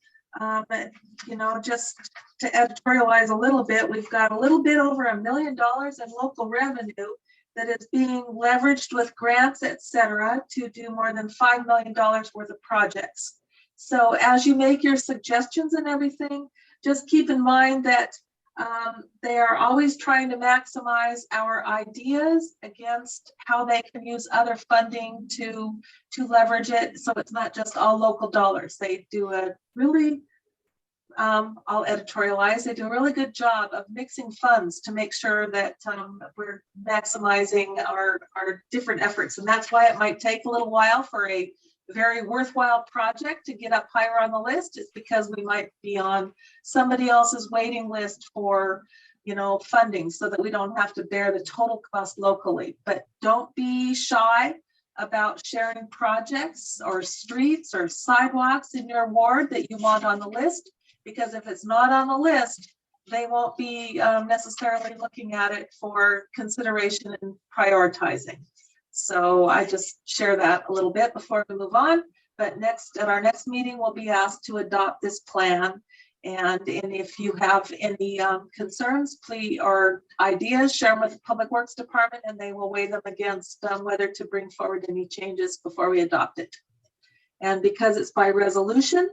you know, just to editorialize a little bit, we've got a little bit over $1 million in local revenue that is being leveraged with grants, et cetera, to do more than $5 million worth of projects. So as you make your suggestions and everything, just keep in mind that they are always trying to maximize our ideas against how they can use other funding to leverage it. So it's not just all local dollars. They do a really, I'll editorialize, they do a really good job of mixing funds to make sure that we're maximizing our different efforts. And that's why it might take a little while for a very worthwhile project to get up higher on the list. Is because we might be on somebody else's waiting list for, you know, funding, so that we don't have to bear the total cost locally. But don't be shy about sharing projects or streets or sidewalks in your ward that you want on the list, because if it's not on the list, they won't be necessarily looking at it for consideration and prioritizing. So I just share that a little bit before we move on. But at our next meeting, we'll be asked to adopt this plan. And if you have any concerns, please, or ideas, share them with the Public Works Department, and they will weigh them against whether to bring forward any changes before we adopt it. And because it's by resolution,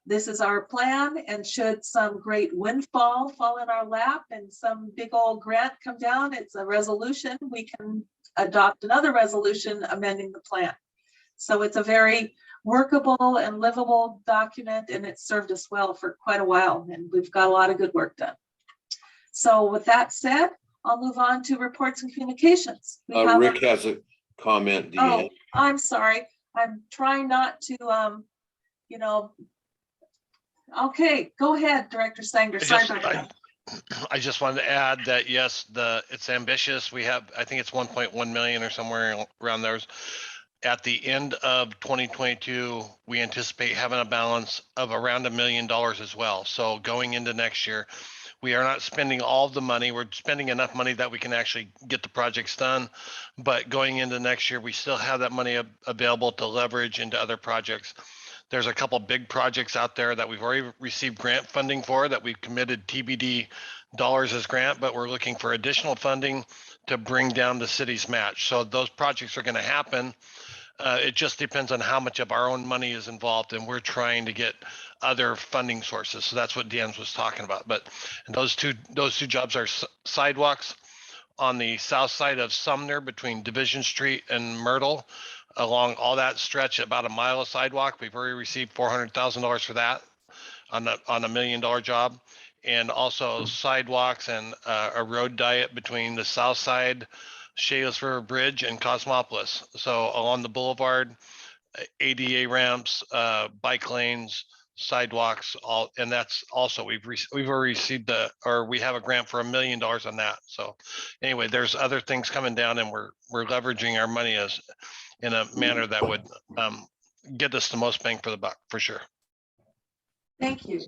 this is our plan, and should some great windfall fall in our lap and some big old grant come down, it's a resolution, we can adopt another resolution amending the plan. So it's a very workable and livable document, and it's served us well for quite a while, and we've got a lot of good work done. So with that said, I'll move on to reports and communications. Rick has a comment. Oh, I'm sorry. I'm trying not to, you know. Okay, go ahead, Director Sanger. Sorry about that. I just wanted to add that, yes, it's ambitious. We have, I think it's 1.1 million or somewhere around there. At the end of 2022, we anticipate having a balance of around $1 million as well. So going into next year, we are not spending all of the money. We're spending enough money that we can actually get the projects done. But going into next year, we still have that money available to leverage into other projects. There's a couple big projects out there that we've already received grant funding for, that we've committed TBD dollars as grant, but we're looking for additional funding to bring down the city's match. So those projects are going to happen. It just depends on how much of our own money is involved, and we're trying to get other funding sources. So that's what Dan was talking about. But those two jobs are sidewalks on the south side of Sumner between Division Street and Myrtle. Along all that stretch, about a mile of sidewalk. We've already received $400,000 for that on a $1 million job. And also sidewalks and a road diet between the south side, Shayless River Bridge, and Cosmopolis. So along the boulevard ADA ramps, bike lanes, sidewalks, all, and that's also, we've already received we have a grant for $1 million on that. So anyway, there's other things coming down, and we're leveraging our money as in a manner that would get us the most bang for the buck, for sure. Thank you.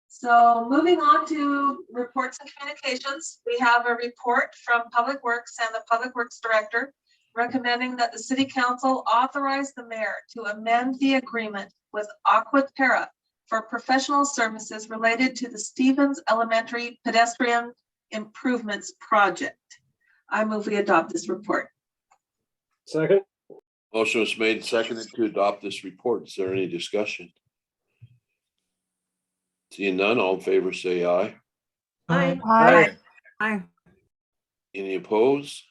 So moving on to reports and communications, we have a report from Public Works and the Public Works Director recommending that the City Council authorize the mayor to amend the agreement with Aquaterra for professional services related to the Stevens Elementary Pedestrian Improvements Project. I move we adopt this report. Second. Motion was made and seconded to adopt this report. Is there any discussion? Seeing none, all in favor say aye. Aye. Aye. Aye. Any opposed?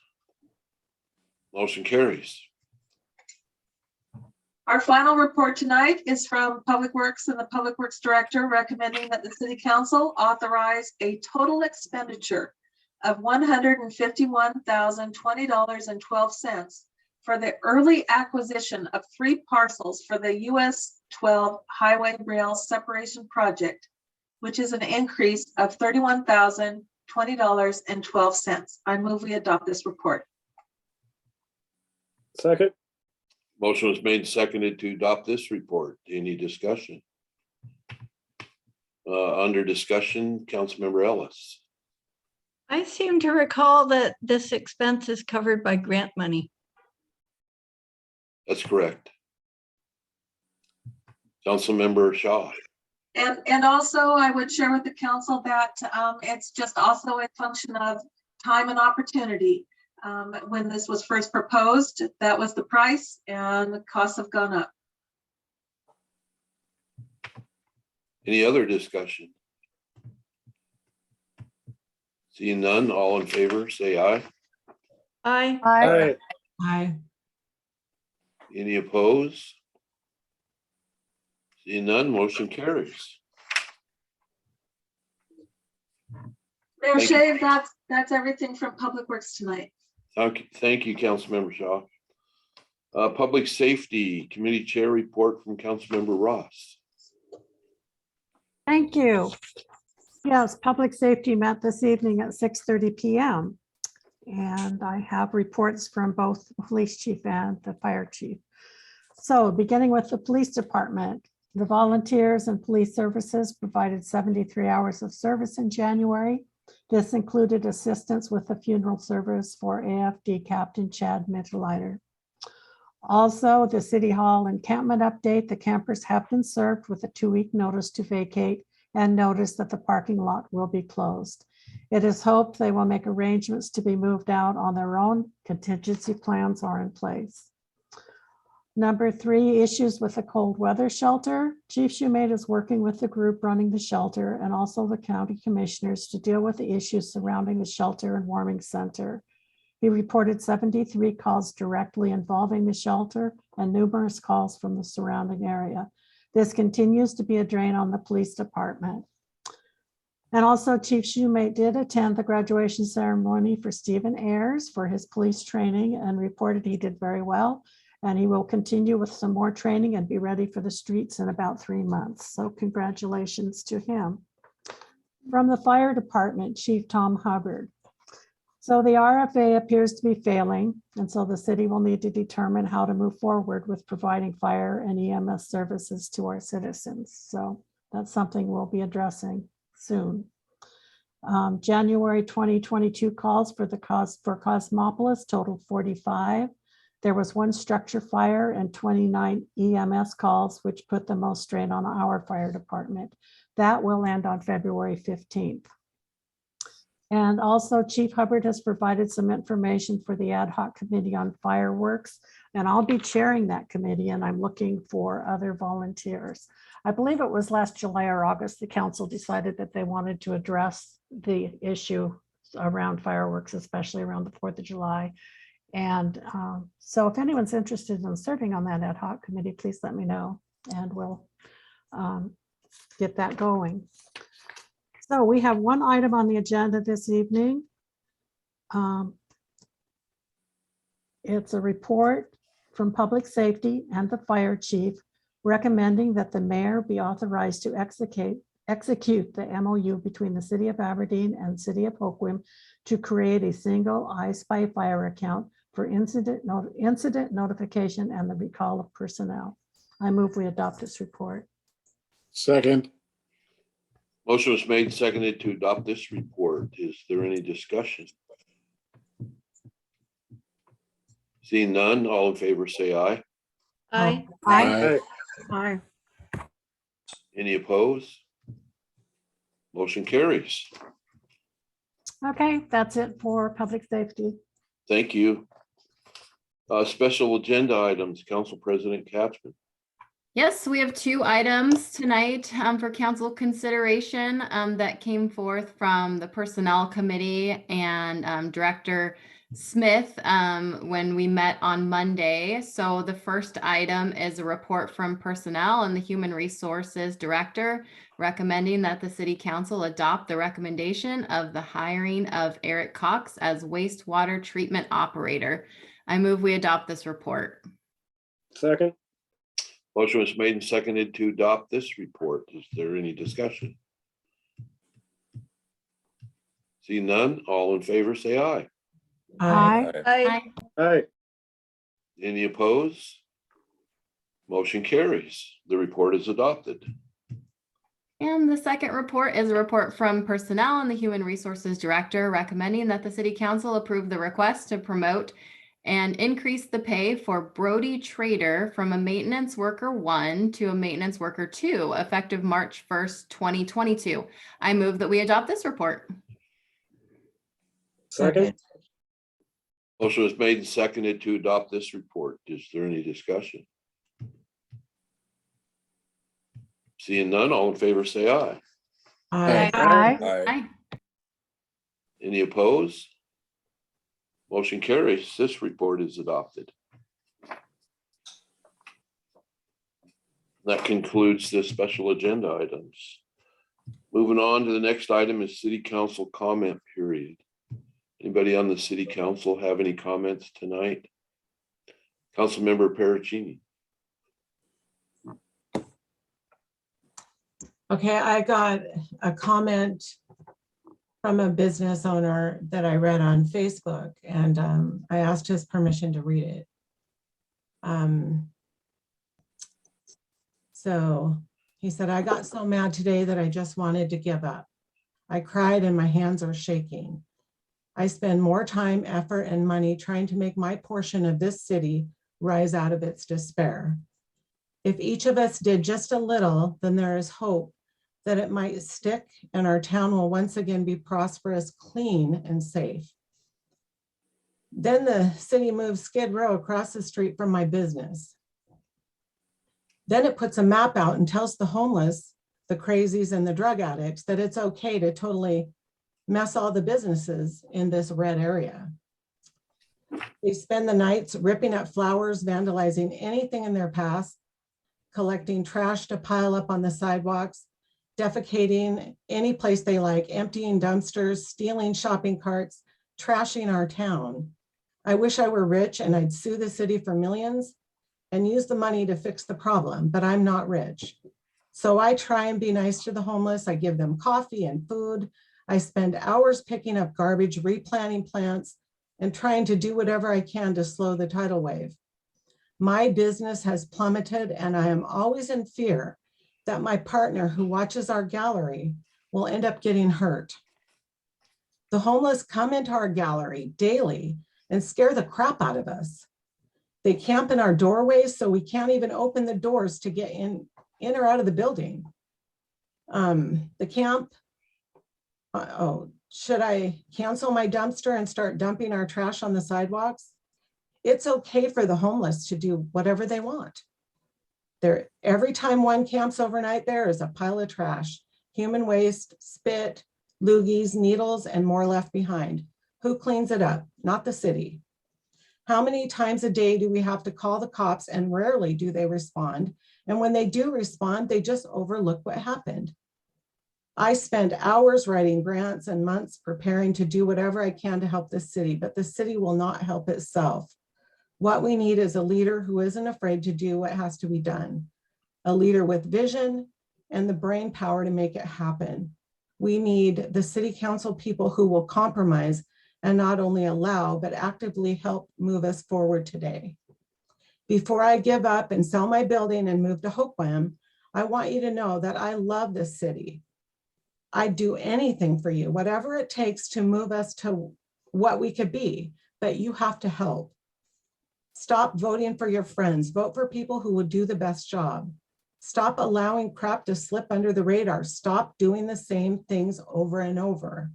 Motion carries. Our final report tonight is from Public Works and the Public Works Director recommending that the City Council authorize a total expenditure of $151,020.12 for the early acquisition of 3 parcels for the US 12 Highway Rail Separation Project, which is an increase of $31,020.12. I move we adopt this report. Second. Motion was made and seconded to adopt this report. Any discussion? Under discussion, Councilmember Ellis. I seem to recall that this expense is covered by grant money. That's correct. Councilmember Shaw. And also I would share with the council that it's just also a function of time and opportunity. When this was first proposed, that was the price, and the costs have gone up. Any other discussion? Seeing none, all in favor, say aye. Aye. Aye. Aye. Any opposed? Seeing none, motion carries. Mayor Thank you. Shave, that's everything from Public Works tonight. Thank you, Councilmember Shaw. Public Safety Committee Chair report from Councilmember Ross. Thank you. Yes, Public Safety met this evening at 6:30 p.m. And I have reports from both the police chief and the fire chief. So beginning with the police department, the volunteers and police services provided 73 hours of service in January. This included assistance with the funeral service for AFD Captain Chad Mitterleiter. Also, the City Hall encampment update, the campers have been served with a 2-week notice to vacate and notice that the parking lot will be closed. It is hoped they will make arrangements to be moved out on their own. Contingency plans are in place. Number 3, issues with the cold weather shelter. Chief Shoemate is working with the group running the shelter and also the county commissioners to deal with the issues surrounding the shelter and warming center. He reported 73 calls directly involving the shelter and numerous calls from the surrounding area. This continues to be a drain on the police department. And also Chief Shoemate did attend the graduation ceremony for Stephen Ayers for his police training and reported he did very well. And he will continue with some more training and be ready for the streets in about 3 months. So congratulations to him. From the fire department, Chief Tom Hubbard. So the RFA appears to be failing, and so the city will need to determine how to move forward with providing fire and EMS services to our citizens. So that's something we'll be addressing soon. January 2022 calls for Cosmopolis totaled 45. There was 1 structure fire and 29 EMS calls, which put the most strain on our fire department. That will end on February 15th. And also Chief Hubbard has provided some information for the ad hoc committee on fireworks, and I'll be chairing that committee, and I'm looking for other volunteers. I believe it was last July or August, the council decided that they wanted to address the issue around fireworks, especially around the 4th of July. And so if anyone's interested in serving on that ad hoc committee, please let me know and we'll get that going. So we have one item on the agenda this evening. It's a report from Public Safety and the Fire Chief recommending that the mayor be authorized to execute the MOU between the City of Aberdeen and City of Hoquiam to create a single I Spy Fire account for incident notification and the recall of personnel. I move we adopt this report. Second. Motion was made and seconded to adopt this report. Is there any discussion? Seeing none, all in favor say aye. Aye. Aye. Aye. Any opposed? Motion carries. Okay, that's it for public safety. Thank you. Special agenda items, Council President Katzman. Yes, we have 2 items tonight for council consideration that came forth from the Personnel Committee and Director Smith when we met on Monday. So the first item is a report from Personnel and the Human Resources Director recommending that the City Council adopt the recommendation of the hiring of Eric Cox as wastewater treatment operator. I move we adopt this report. Second. Motion was made and seconded to adopt this report. Is there any discussion? Seeing none, all in favor say aye. Aye. Aye. Aye. Any opposed? Motion carries. The report is adopted. And the second report is a report from Personnel and the Human Resources Director recommending that the City Council approve the request to promote and increase the pay for Brody Trader from a maintenance worker 1 to a maintenance worker 2, effective March 1st, 2022. I move that we adopt this report. Second. Motion was made and seconded to adopt this report. Is there any discussion? Seeing none, all in favor say aye. Aye. Aye. Any opposed? Motion carries. This report is adopted. That concludes the special agenda items. Moving on to the next item is City Council comment period. Anybody on the City Council have any comments tonight? Councilmember Pericini. Okay, I got a comment from a business owner that I read on Facebook, and I asked his permission to read it. So he said, I got so mad today that I just wanted to give up. I cried and my hands are shaking. I spend more time, effort, and money trying to make my portion of this city rise out of its despair. If each of us did just a little, then there is hope that it might stick and our town will once again be prosperous, clean, and safe. Then the city moves Skid Row across the street from my business. Then it puts a map out and tells the homeless, the crazies, and the drug addicts that it's okay to totally mess all the businesses in this red area. They spend the nights ripping up flowers, vandalizing anything in their path, collecting trash to pile up on the sidewalks, defecating any place they like, emptying dumpsters, stealing shopping carts, trashing our town. I wish I were rich and I'd sue the city for millions and use the money to fix the problem, but I'm not rich. So I try and be nice to the homeless. I give them coffee and food. I spend hours picking up garbage, replanting plants, and trying to do whatever I can to slow the tidal wave. My business has plummeted and I am always in fear that my partner who watches our gallery will end up getting hurt. The homeless come into our gallery daily and scare the crap out of us. They camp in our doorways so we can't even open the doors to get in or out of the building. The camp, should I cancel my dumpster and start dumping our trash on the sidewalks? It's okay for the homeless to do whatever they want. Every time one camps overnight, there is a pile of trash, human waste, spit, loogies, needles, and more left behind. Who cleans it up? Not the city. How many times a day do we have to call the cops, and rarely do they respond? And when they do respond, they just overlook what happened. I spend hours writing grants and months preparing to do whatever I can to help the city, but the city will not help itself. What we need is a leader who isn't afraid to do what has to be done, a leader with vision and the brain power to make it happen. We need the city council people who will compromise and not only allow, but actively help move us forward today. Before I give up and sell my building and move to Hoquiam, I want you to know that I love this city. I'd do anything for you, whatever it takes to move us to what we could be, but you have to help. Stop voting for your friends. Vote for people who will do the best job. Stop allowing crap to slip under the radar. Stop doing the same things over and over.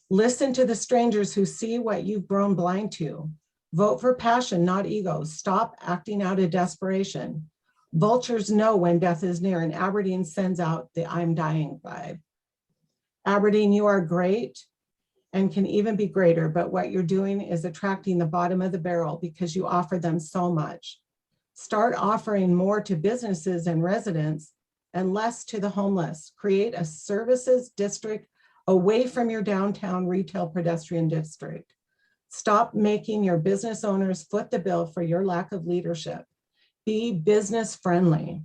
Listen to the strangers who see what you've grown blind to. Vote for passion, not ego. Stop acting out of desperation. Vultures know when death is near, and Aberdeen sends out the I'm dying vibe. Aberdeen, you are great and can even be greater, but what you're doing is attracting the bottom of the barrel because you offer them so much. Start offering more to businesses and residents and less to the homeless. Create a services district away from your downtown retail pedestrian district. Stop making your business owners foot the bill for your lack of leadership. Be business friendly.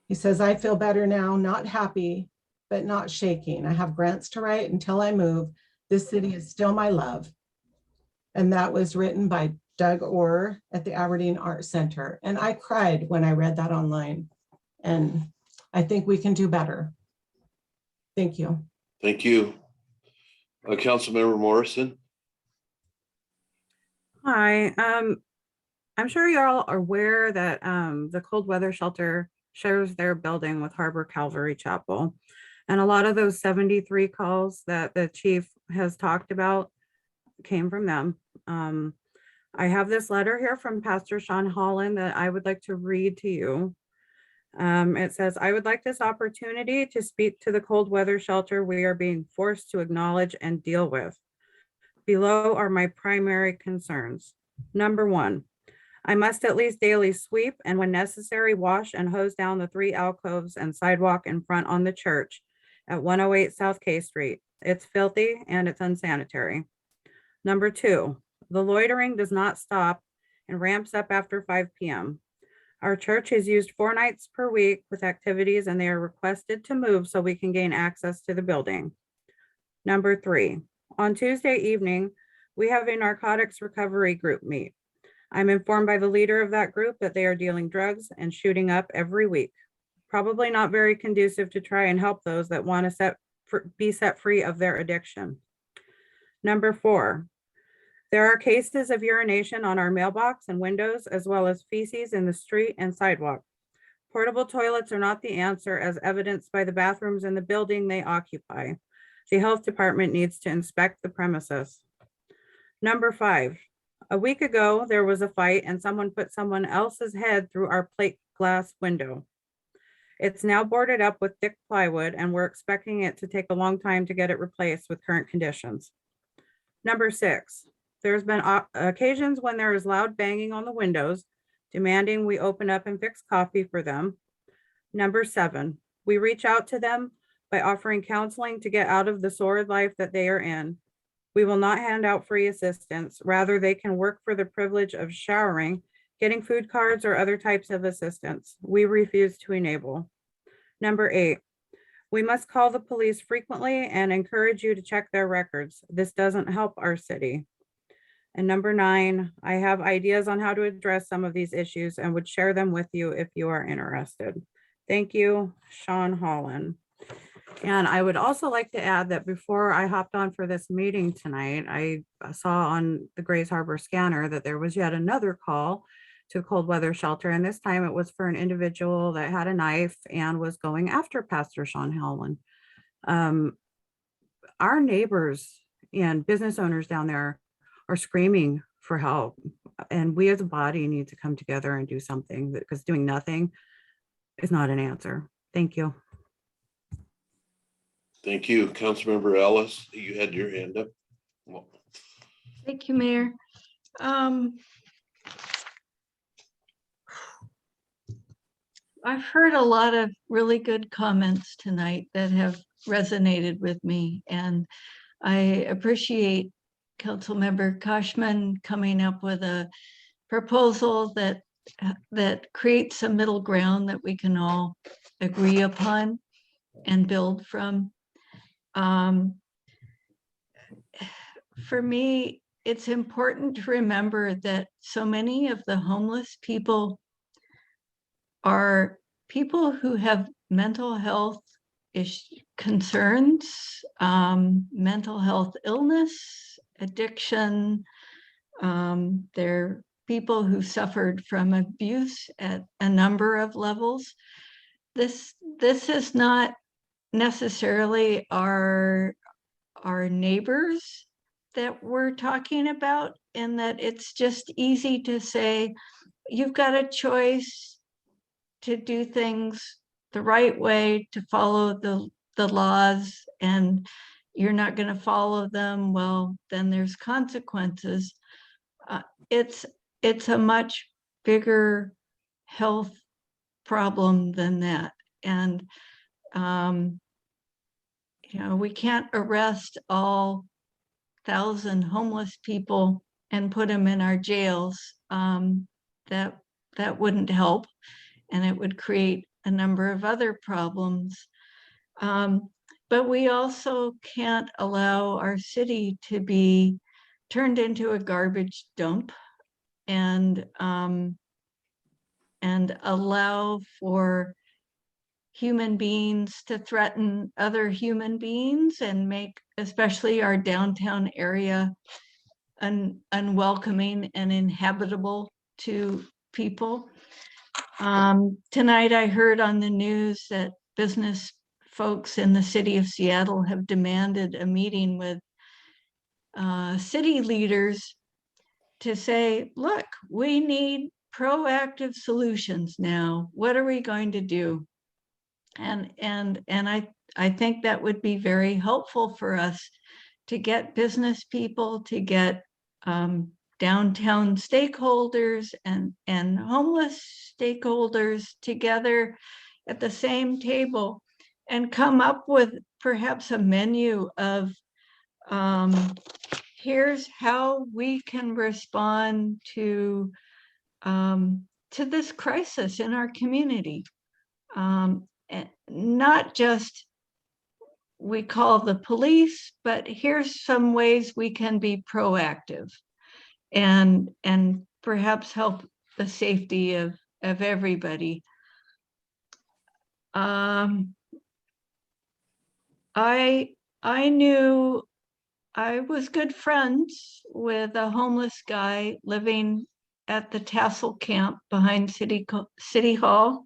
He says, I feel better now, not happy, but not shaking. I have grants to write until I move. This city is still my love. And that was written by Doug Orr at the Aberdeen Art Center. And I cried when I read that online. And I think we can do better. Thank you. Thank you. Councilmember Morrison. Hi, I'm sure you're all aware that the cold weather shelter shares their building with Harbor Calvary Chapel. And a lot of those 73 calls that the chief has talked about came from them. I have this letter here from Pastor Sean Holland that I would like to read to you. It says, I would like this opportunity to speak to the cold weather shelter we are being forced to acknowledge and deal with. Below are my primary concerns. Number one, I must at least daily sweep and when necessary, wash and hose down the 3 alcoves and sidewalk in front on the church at 108 South K Street. It's filthy and it's unsanitary. Number two, the loitering does not stop and ramps up after 5 p.m. Our church is used 4 nights per week with activities and they are requested to move so we can gain access to the building. Number three, on Tuesday evening, we have a narcotics recovery group meet. I'm informed by the leader of that group that they are dealing drugs and shooting up every week. Probably not very conducive to try and help those that want to be set free of their addiction. Number four, there are cases of urination on our mailbox and windows, as well as feces in the street and sidewalk. Portable toilets are not the answer, as evidenced by the bathrooms in the building they occupy. The health department needs to inspect the premises. Number five, a week ago, there was a fight and someone put someone else's head through our plate glass window. It's now boarded up with thick plywood and we're expecting it to take a long time to get it replaced with current conditions. Number six, there's been occasions when there is loud banging on the windows, demanding we open up and fix coffee for them. Number seven, we reach out to them by offering counseling to get out of the sordid life that they are in. We will not hand out free assistance. Rather, they can work for the privilege of showering, getting food cards, or other types of assistance. We refuse to enable. Number eight, we must call the police frequently and encourage you to check their records. This doesn't help our city. And number nine, I have ideas on how to address some of these issues and would share them with you if you are interested. Thank you, Sean Holland. And I would also like to add that before I hopped on for this meeting tonight, I saw on the Grays Harbor scanner that there was yet another call to the cold weather shelter. And this time it was for an individual that had a knife and was going after Pastor Sean Holland. Our neighbors and business owners down there are screaming for help. And we as a body need to come together and do something, because doing nothing is not an answer. Thank you. Thank you. Councilmember Ellis, you had your hand up. Well, Thank you, Mayor. I've heard a lot of really good comments tonight that have resonated with me, and I appreciate Councilmember Koshman coming up with a proposal that creates a middle ground that we can all agree upon and build from. For me, it's important to remember that so many of the homeless people are people who have mental health concerns, mental health illness, addiction. They're people who suffered from abuse at a number of levels. This is not necessarily our neighbors that we're talking about, in that it's just easy to say, you've got a choice to do things the right way, to follow the laws, and you're not going to follow them, well, then there's consequences. It's a much bigger health problem than that. And we can't arrest all 1,000 homeless people and put them in our jails. That wouldn't help, and it would create a number of other problems. But we also can't allow our city to be turned into a garbage dump and allow for human beings to threaten other human beings and make especially our downtown area unwelcoming and inhabitable to people. Tonight I heard on the news that business folks in the city of Seattle have demanded a meeting with city leaders to say, look, we need proactive solutions now. What are we going to do? And I think that would be very helpful for us to get business people, to get downtown stakeholders and homeless stakeholders together at the same table and come up with perhaps a menu of here's how we can respond to this crisis in our community. Not just we call the police, but here's some ways we can be proactive and perhaps help the safety of everybody. I knew I was good friends with a homeless guy living at the Tassel camp behind City Hall.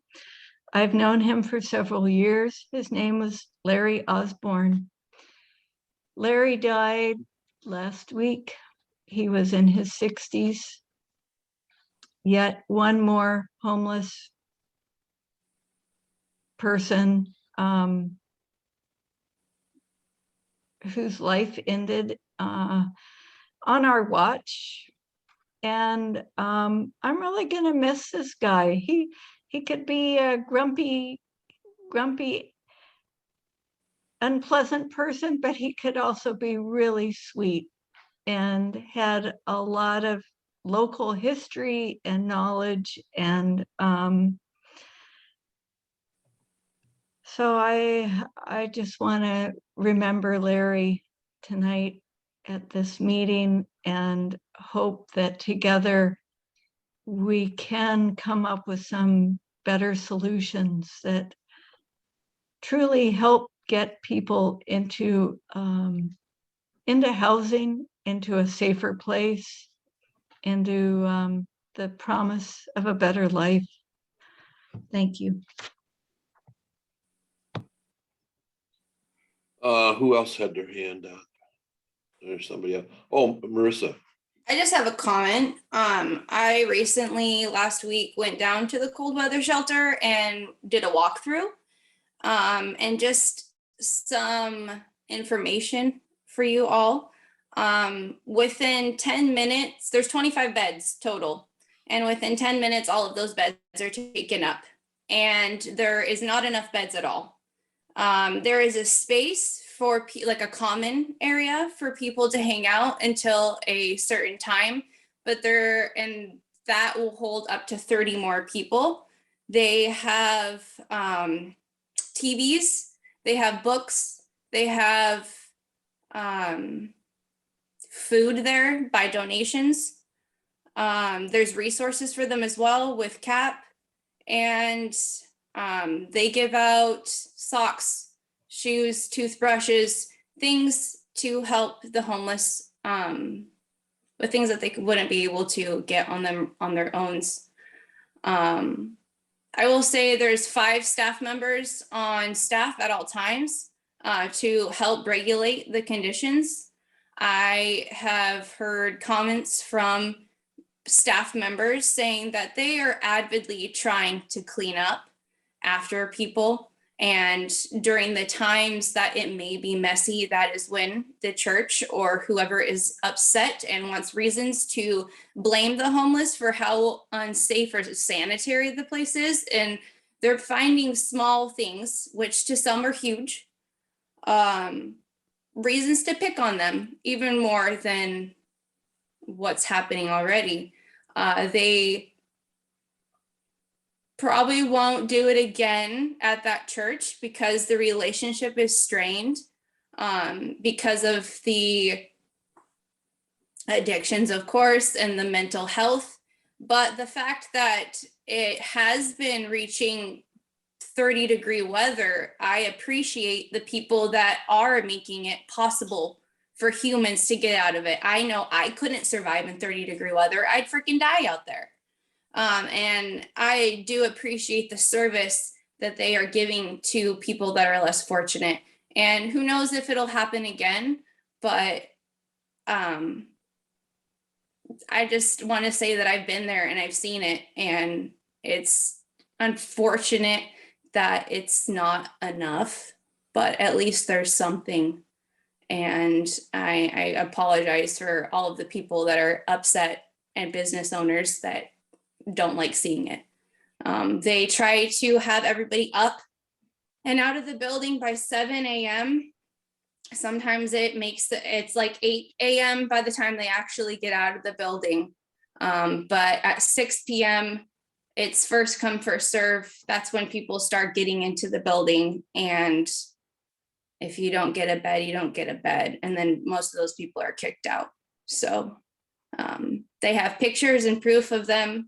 I've known him for several years. His name was Larry Osborne. Larry died last week. He was in his 60s. Yet one more homeless person whose life ended on our watch. And I'm really gonna miss this guy. He could be a grumpy, unpleasant person, but he could also be really sweet and had a lot of local history and knowledge. And so I just want to remember Larry tonight at this meeting and hope that together we can come up with some better solutions that truly help get people into housing, into a safer place, into the promise of a better life. Thank you. Who else had their hand up? There's somebody else. Oh, Marissa. I just have a comment. I recently, last week, went down to the cold weather shelter and did a walkthrough. And just some information for you all. Within 10 minutes, there's 25 beds total. And within 10 minutes, all of those beds are taken up. And there is not enough beds at all. There is a space for like a common area for people to hang out until a certain time, but that will hold up to 30 more people. They have TVs, they have books, they have food there by donations. There's resources for them as well with CAP, and they give out socks, shoes, toothbrushes, things to help the homeless with things that they wouldn't be able to get on their own. I will say there's 5 staff members on staff at all times to help regulate the conditions. I have heard comments from staff members saying that they are avidly trying to clean up after people. And during the times that it may be messy, that is when the church or whoever is upset and wants reasons to blame the homeless for how unsafe or sanitary the place is. And they're finding small things, which to some are huge, reasons to pick on them even more than what's happening already. They probably won't do it again at that church because the relationship is strained because of the addictions, of course, and the mental health. But the fact that it has been reaching 30-degree weather, I appreciate the people that are making it possible for humans to get out of it. I know I couldn't survive in 30-degree weather. I'd freaking die out there. And I do appreciate the service that they are giving to people that are less fortunate. And who knows if it'll happen again, but I just want to say that I've been there and I've seen it, and it's unfortunate that it's not enough, but at least there's something. And I apologize for all of the people that are upset and business owners that don't like seeing it. They try to have everybody up and out of the building by 7 a.m. Sometimes it's like 8 a.m. by the time they actually get out of the building. But at 6 p.m., it's first come, first serve. That's when people start getting into the building. And if you don't get a bed, you don't get a bed. And then most of those people are kicked out. So they have pictures and proof of them.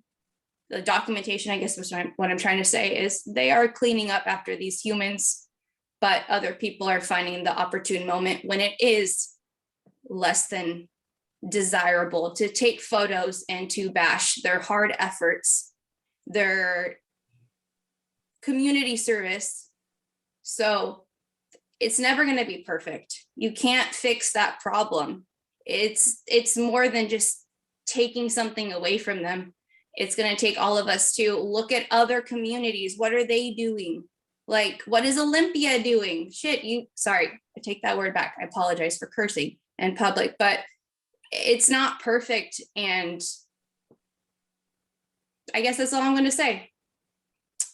The documentation, I guess, what I'm trying to say is they are cleaning up after these humans, but other people are finding the opportune moment when it is less than desirable to take photos and to bash their hard efforts, their community service. So it's never going to be perfect. You can't fix that problem. It's more than just taking something away from them. It's going to take all of us to look at other communities. What are they doing? Like, what is Olympia doing? Sorry, I take that word back. I apologize for cursing in public, but it's not perfect. And I guess that's all I'm going to say.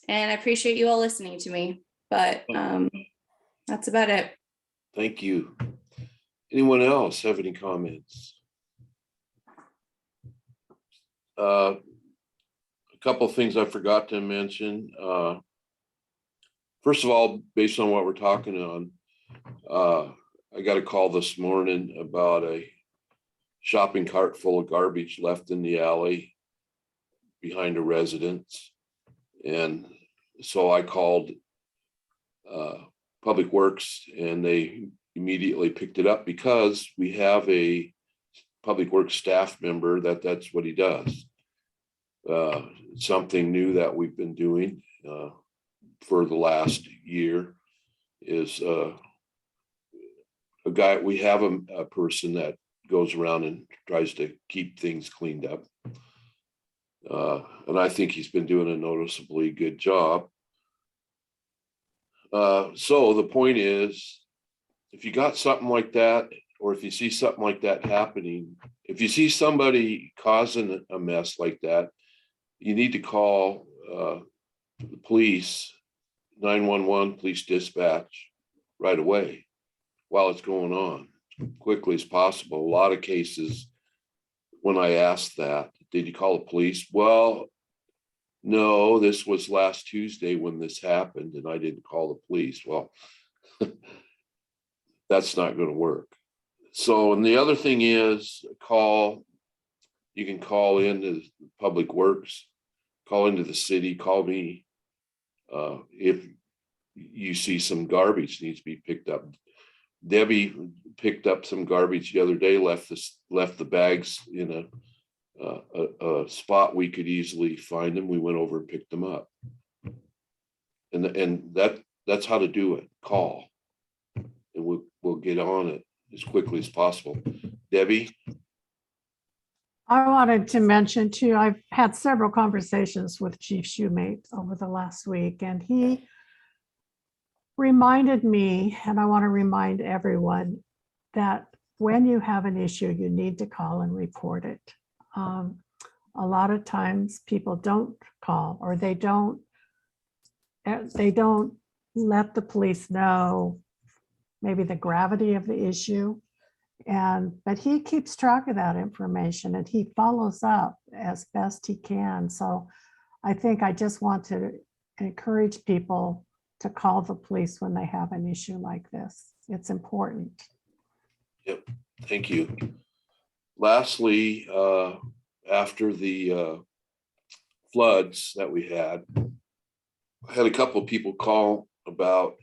And I appreciate you all listening to me, but that's about it. Thank you. Anyone else have any comments? A couple of things I forgot to mention. First of all, based on what we're talking on, I got a call this morning about a shopping cart full of garbage left in the alley behind a residence. And so I called Public Works, and they immediately picked it up because we have a Public Works staff member that's what he does. Something new that we've been doing for the last year is we have a person that goes around and tries to keep things cleaned up. And I think he's been doing a noticeably good job. So the point is, if you got something like that, or if you see something like that happening, if you see somebody causing a mess like that, you need to call the police, 911, police dispatch right away. while it's going on, quickly as possible. A lot of cases, when I asked that, did you call the police? Well, no, this was last Tuesday when this happened and I didn't call the police. Well, that's not going to work. So, and the other thing is you can call into Public Works, call into the city, call me if you see some garbage needs to be picked up. Debbie picked up some garbage the other day, left the bags in a spot we could easily find them. We went over and picked them up. And that's how to do it. Call. And we'll get on it as quickly as possible. Debbie? I wanted to mention too, I've had several conversations with Chief Shoemate over the last week, and he reminded me, and I want to remind everyone, that when you have an issue, you need to call and report it. A lot of times people don't call, or they don't let the police know maybe the gravity of the issue. But he keeps track of that information and he follows up as best he can. So I think I just want to encourage people to call the police when they have an issue like this. It's important. Yep, thank you. Lastly, after the floods that we had, I had a couple of people call about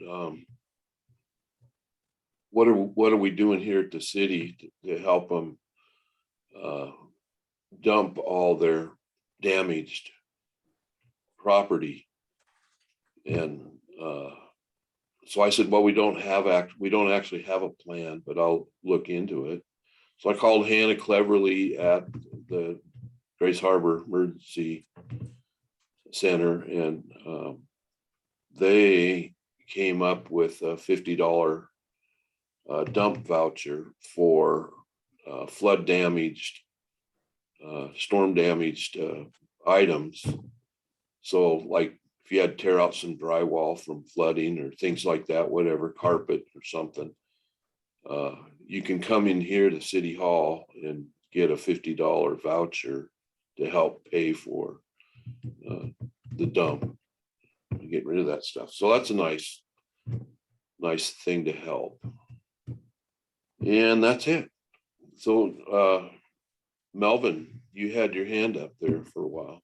what are we doing here at the city to help them dump all their damaged property. And so I said, well, we don't actually have a plan, but I'll look into it. So I called Hannah Cleverly at the Grace Harbor Emergency Center, and they came up with a $50 dump voucher for flood damaged, storm damaged items. So like if you had to tear out some drywall from flooding or things like that, whatever, carpet or something, you can come in here to City Hall and get a $50 voucher to help pay for the dump and get rid of that stuff. So that's a nice thing to help. And that's it. So Melvin, you had your hand up there for a while.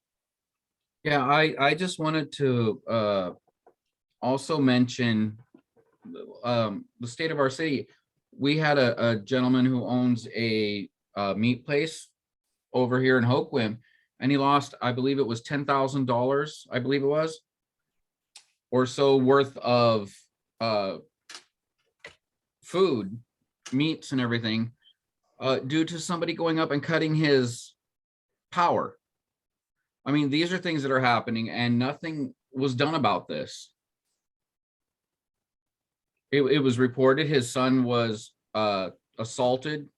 Yeah, I just wanted to also mention the state of our city. We had a gentleman who owns a meat place over here in Hoquiam, and he lost, I believe it was $10,000, I believe it was, or so worth of food, meats and everything, due to somebody going up and cutting his power. I mean, these are things that are happening and nothing was done about this. It was reported his son was assaulted,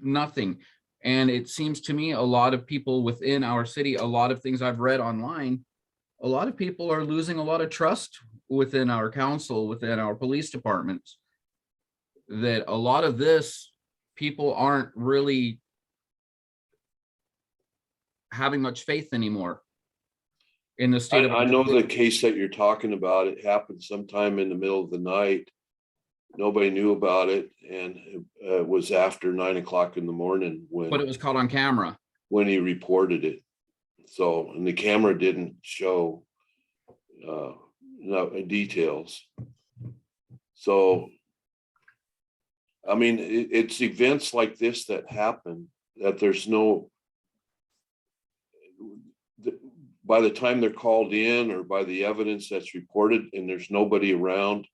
nothing. And it seems to me a lot of people within our city, a lot of things I've read online, a lot of people are losing a lot of trust within our council, within our police departments, that a lot of this, people aren't really having much faith anymore in the state of. I know the case that you're talking about. It happened sometime in the middle of the night. Nobody knew about it, and it was after 9 o'clock in the morning when. But it was caught on camera when he reported it. So, and the camera didn't show no details. So, I mean, it's events like this that happen that there's no. By the time they're called in or by the evidence that's reported and there's nobody around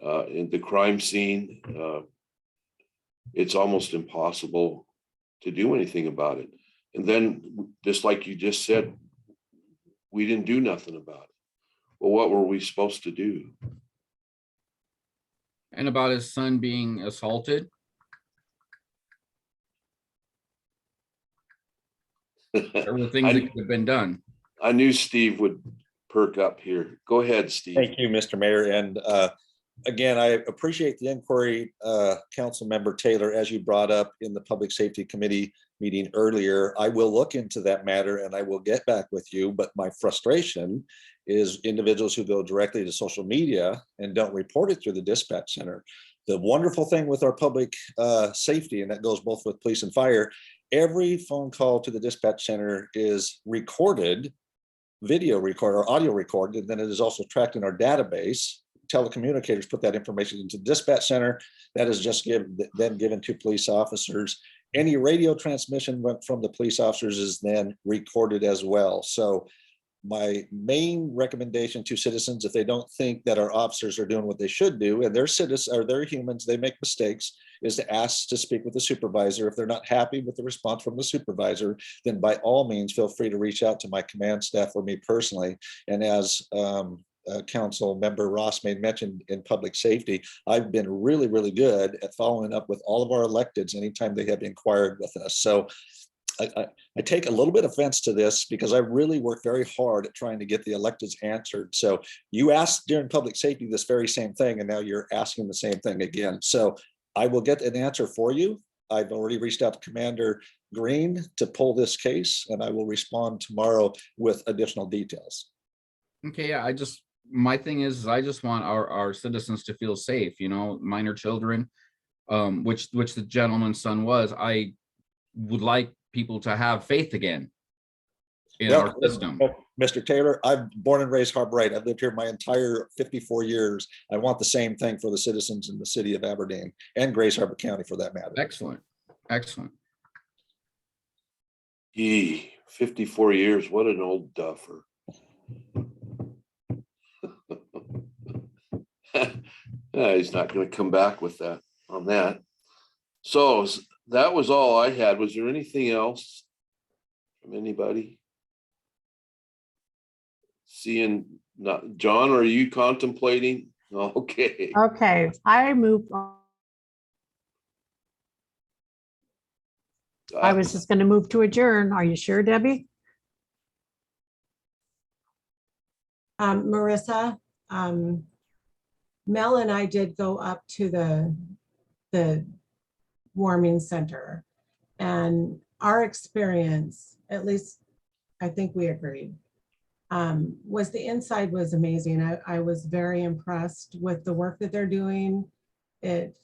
in the crime scene, it's almost impossible to do anything about it. And then just like you just said, we didn't do nothing about it. Well, what were we supposed to do? And about his son being assaulted. There were things that could have been done. I knew Steve would perk up here. Go ahead, Steve. Thank you, Mr. Mayor. And again, I appreciate the inquiry, Council Member Taylor, as you brought up in the Public Safety Committee meeting earlier. I will look into that matter and I will get back with you, but my frustration is individuals who go directly to social media and don't report it through the dispatch center. The wonderful thing with our public safety, and that goes both with police and fire, every phone call to the dispatch center is recorded, video recorded or audio recorded, and then it is also tracked in our database. Telecommunicators put that information into the dispatch center. That is just then given to police officers. Any radio transmission from the police officers is then recorded as well. So my main recommendation to citizens, if they don't think that our officers are doing what they should do, and they're citizens or they're humans, they make mistakes, is to ask to speak with the supervisor. If they're not happy with the response from the supervisor, then by all means, feel free to reach out to my command staff or me personally. And as Council Member Ross made mention in public safety, I've been really, really good at following up with all of our electeds anytime they have inquired with us. So I take a little bit of offense to this because I really work very hard at trying to get the electeds answered. So you asked during public safety this very same thing, and now you're asking the same thing again. So I will get an answer for you. I've already reached out to Commander Green to pull this case, and I will respond tomorrow with additional details. Okay, yeah, my thing is I just want our citizens to feel safe, you know, minor children, which the gentleman's son was. I would like people to have faith again in our system. Mr. Taylor, I'm born and raised Harbor Right. I've lived here my entire 54 years. I want the same thing for the citizens in the city of Aberdeen and Grays Harbor County for that matter. Excellent. Excellent. 54 years, what an old duffer. He's not going to come back with that on that. So that was all I had. Was there anything else from anybody? Seeing not John, are you contemplating? Okay. Okay, I move on. I was just going to move to adjourn. Are you sure, Debbie? Marissa, Mel and I did go up to the warming center, and our experience, at least I think we agreed, was the inside was amazing. I was very impressed with the work that they're doing. It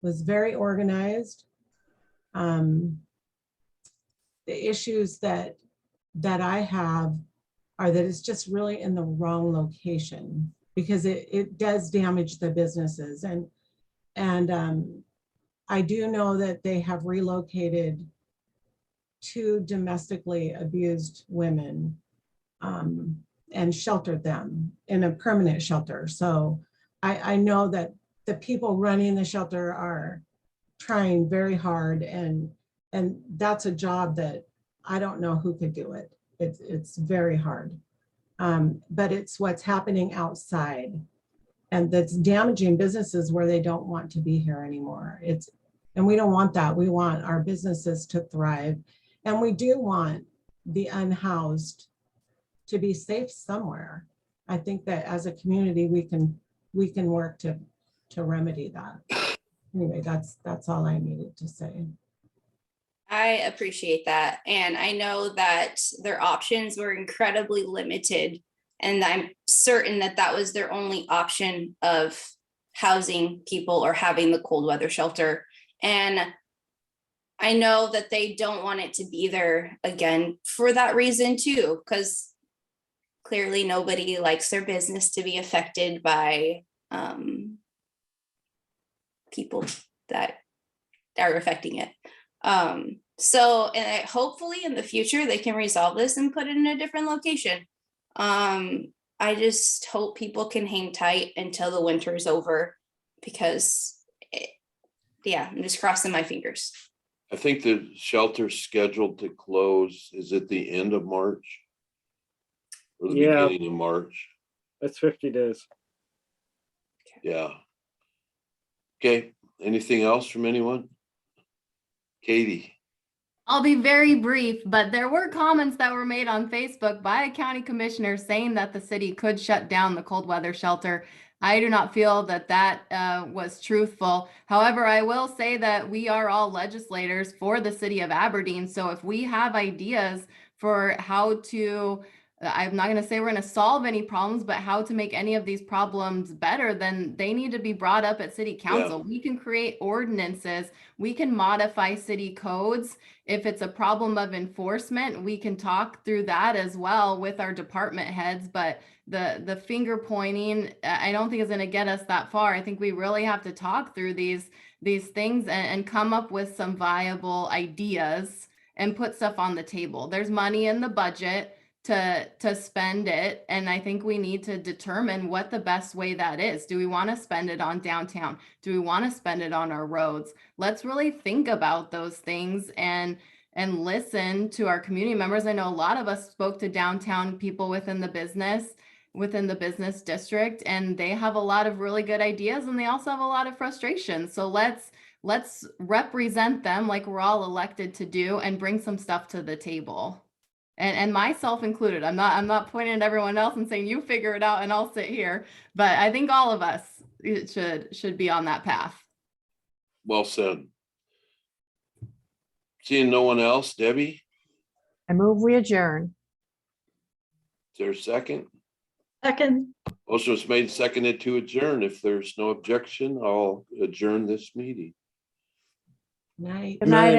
was very organized. The issues that I have are that it's just really in the wrong location, because it does damage the businesses. And I do know that they have relocated 2 domestically abused women and sheltered them in a permanent shelter. So I know that the people running the shelter are trying very hard, and that's a job that I don't know who could do it. It's very hard. But it's what's happening outside, and that's damaging businesses where they don't want to be here anymore. And we don't want that. We want our businesses to thrive. And we do want the unhoused to be safe somewhere. I think that as a community, we can work to remedy that. Anyway, that's all I needed to say. I appreciate that. And I know that their options were incredibly limited. And I'm certain that that was their only option of housing people or having the cold weather shelter. And I know that they don't want it to be there again for that reason too, because clearly nobody likes their business to be affected by people that are affecting it. So hopefully in the future they can resolve this and put it in a different location. I just hope people can hang tight until the winter is over, because I'm just crossing my fingers. I think the shelter's scheduled to close. Is it the end of March? Or the beginning of March? That's 50 days. Yeah. Okay, anything else from anyone? Katie? I'll be very brief, but there were comments that were made on Facebook by a county commissioner saying that the city could shut down the cold weather shelter. I do not feel that that was truthful. However, I will say that we are all legislators for the city of Aberdeen. So if we have ideas for how to, I'm not going to say we're going to solve any problems, but how to make any of these problems better, then they need to be brought up at city council. We can create ordinances. We can modify city codes. If it's a problem of enforcement, we can talk through that as well with our department heads. But the finger pointing, I don't think is going to get us that far. I think we really have to talk through these things and come up with some viable ideas and put stuff on the table. There's money in the budget to spend it. And I think we need to determine what the best way that is. Do we want to spend it on downtown? Do we want to spend it on our roads? Let's really think about those things and listen to our community members. I know a lot of us spoke to downtown people within the business district, and they have a lot of really good ideas, and they also have a lot of frustration. So let's represent them like we're all elected to do and bring some stuff to the table. And myself included. I'm not pointing at everyone else and saying you figure it out and I'll sit here, but I think all of us should be on that path. Well said. Seeing no one else, Debbie, I move we adjourn. is there a second? Second. Motion was made, seconded to adjourn. If there's no objection, I'll adjourn this meeting. Night. Good night,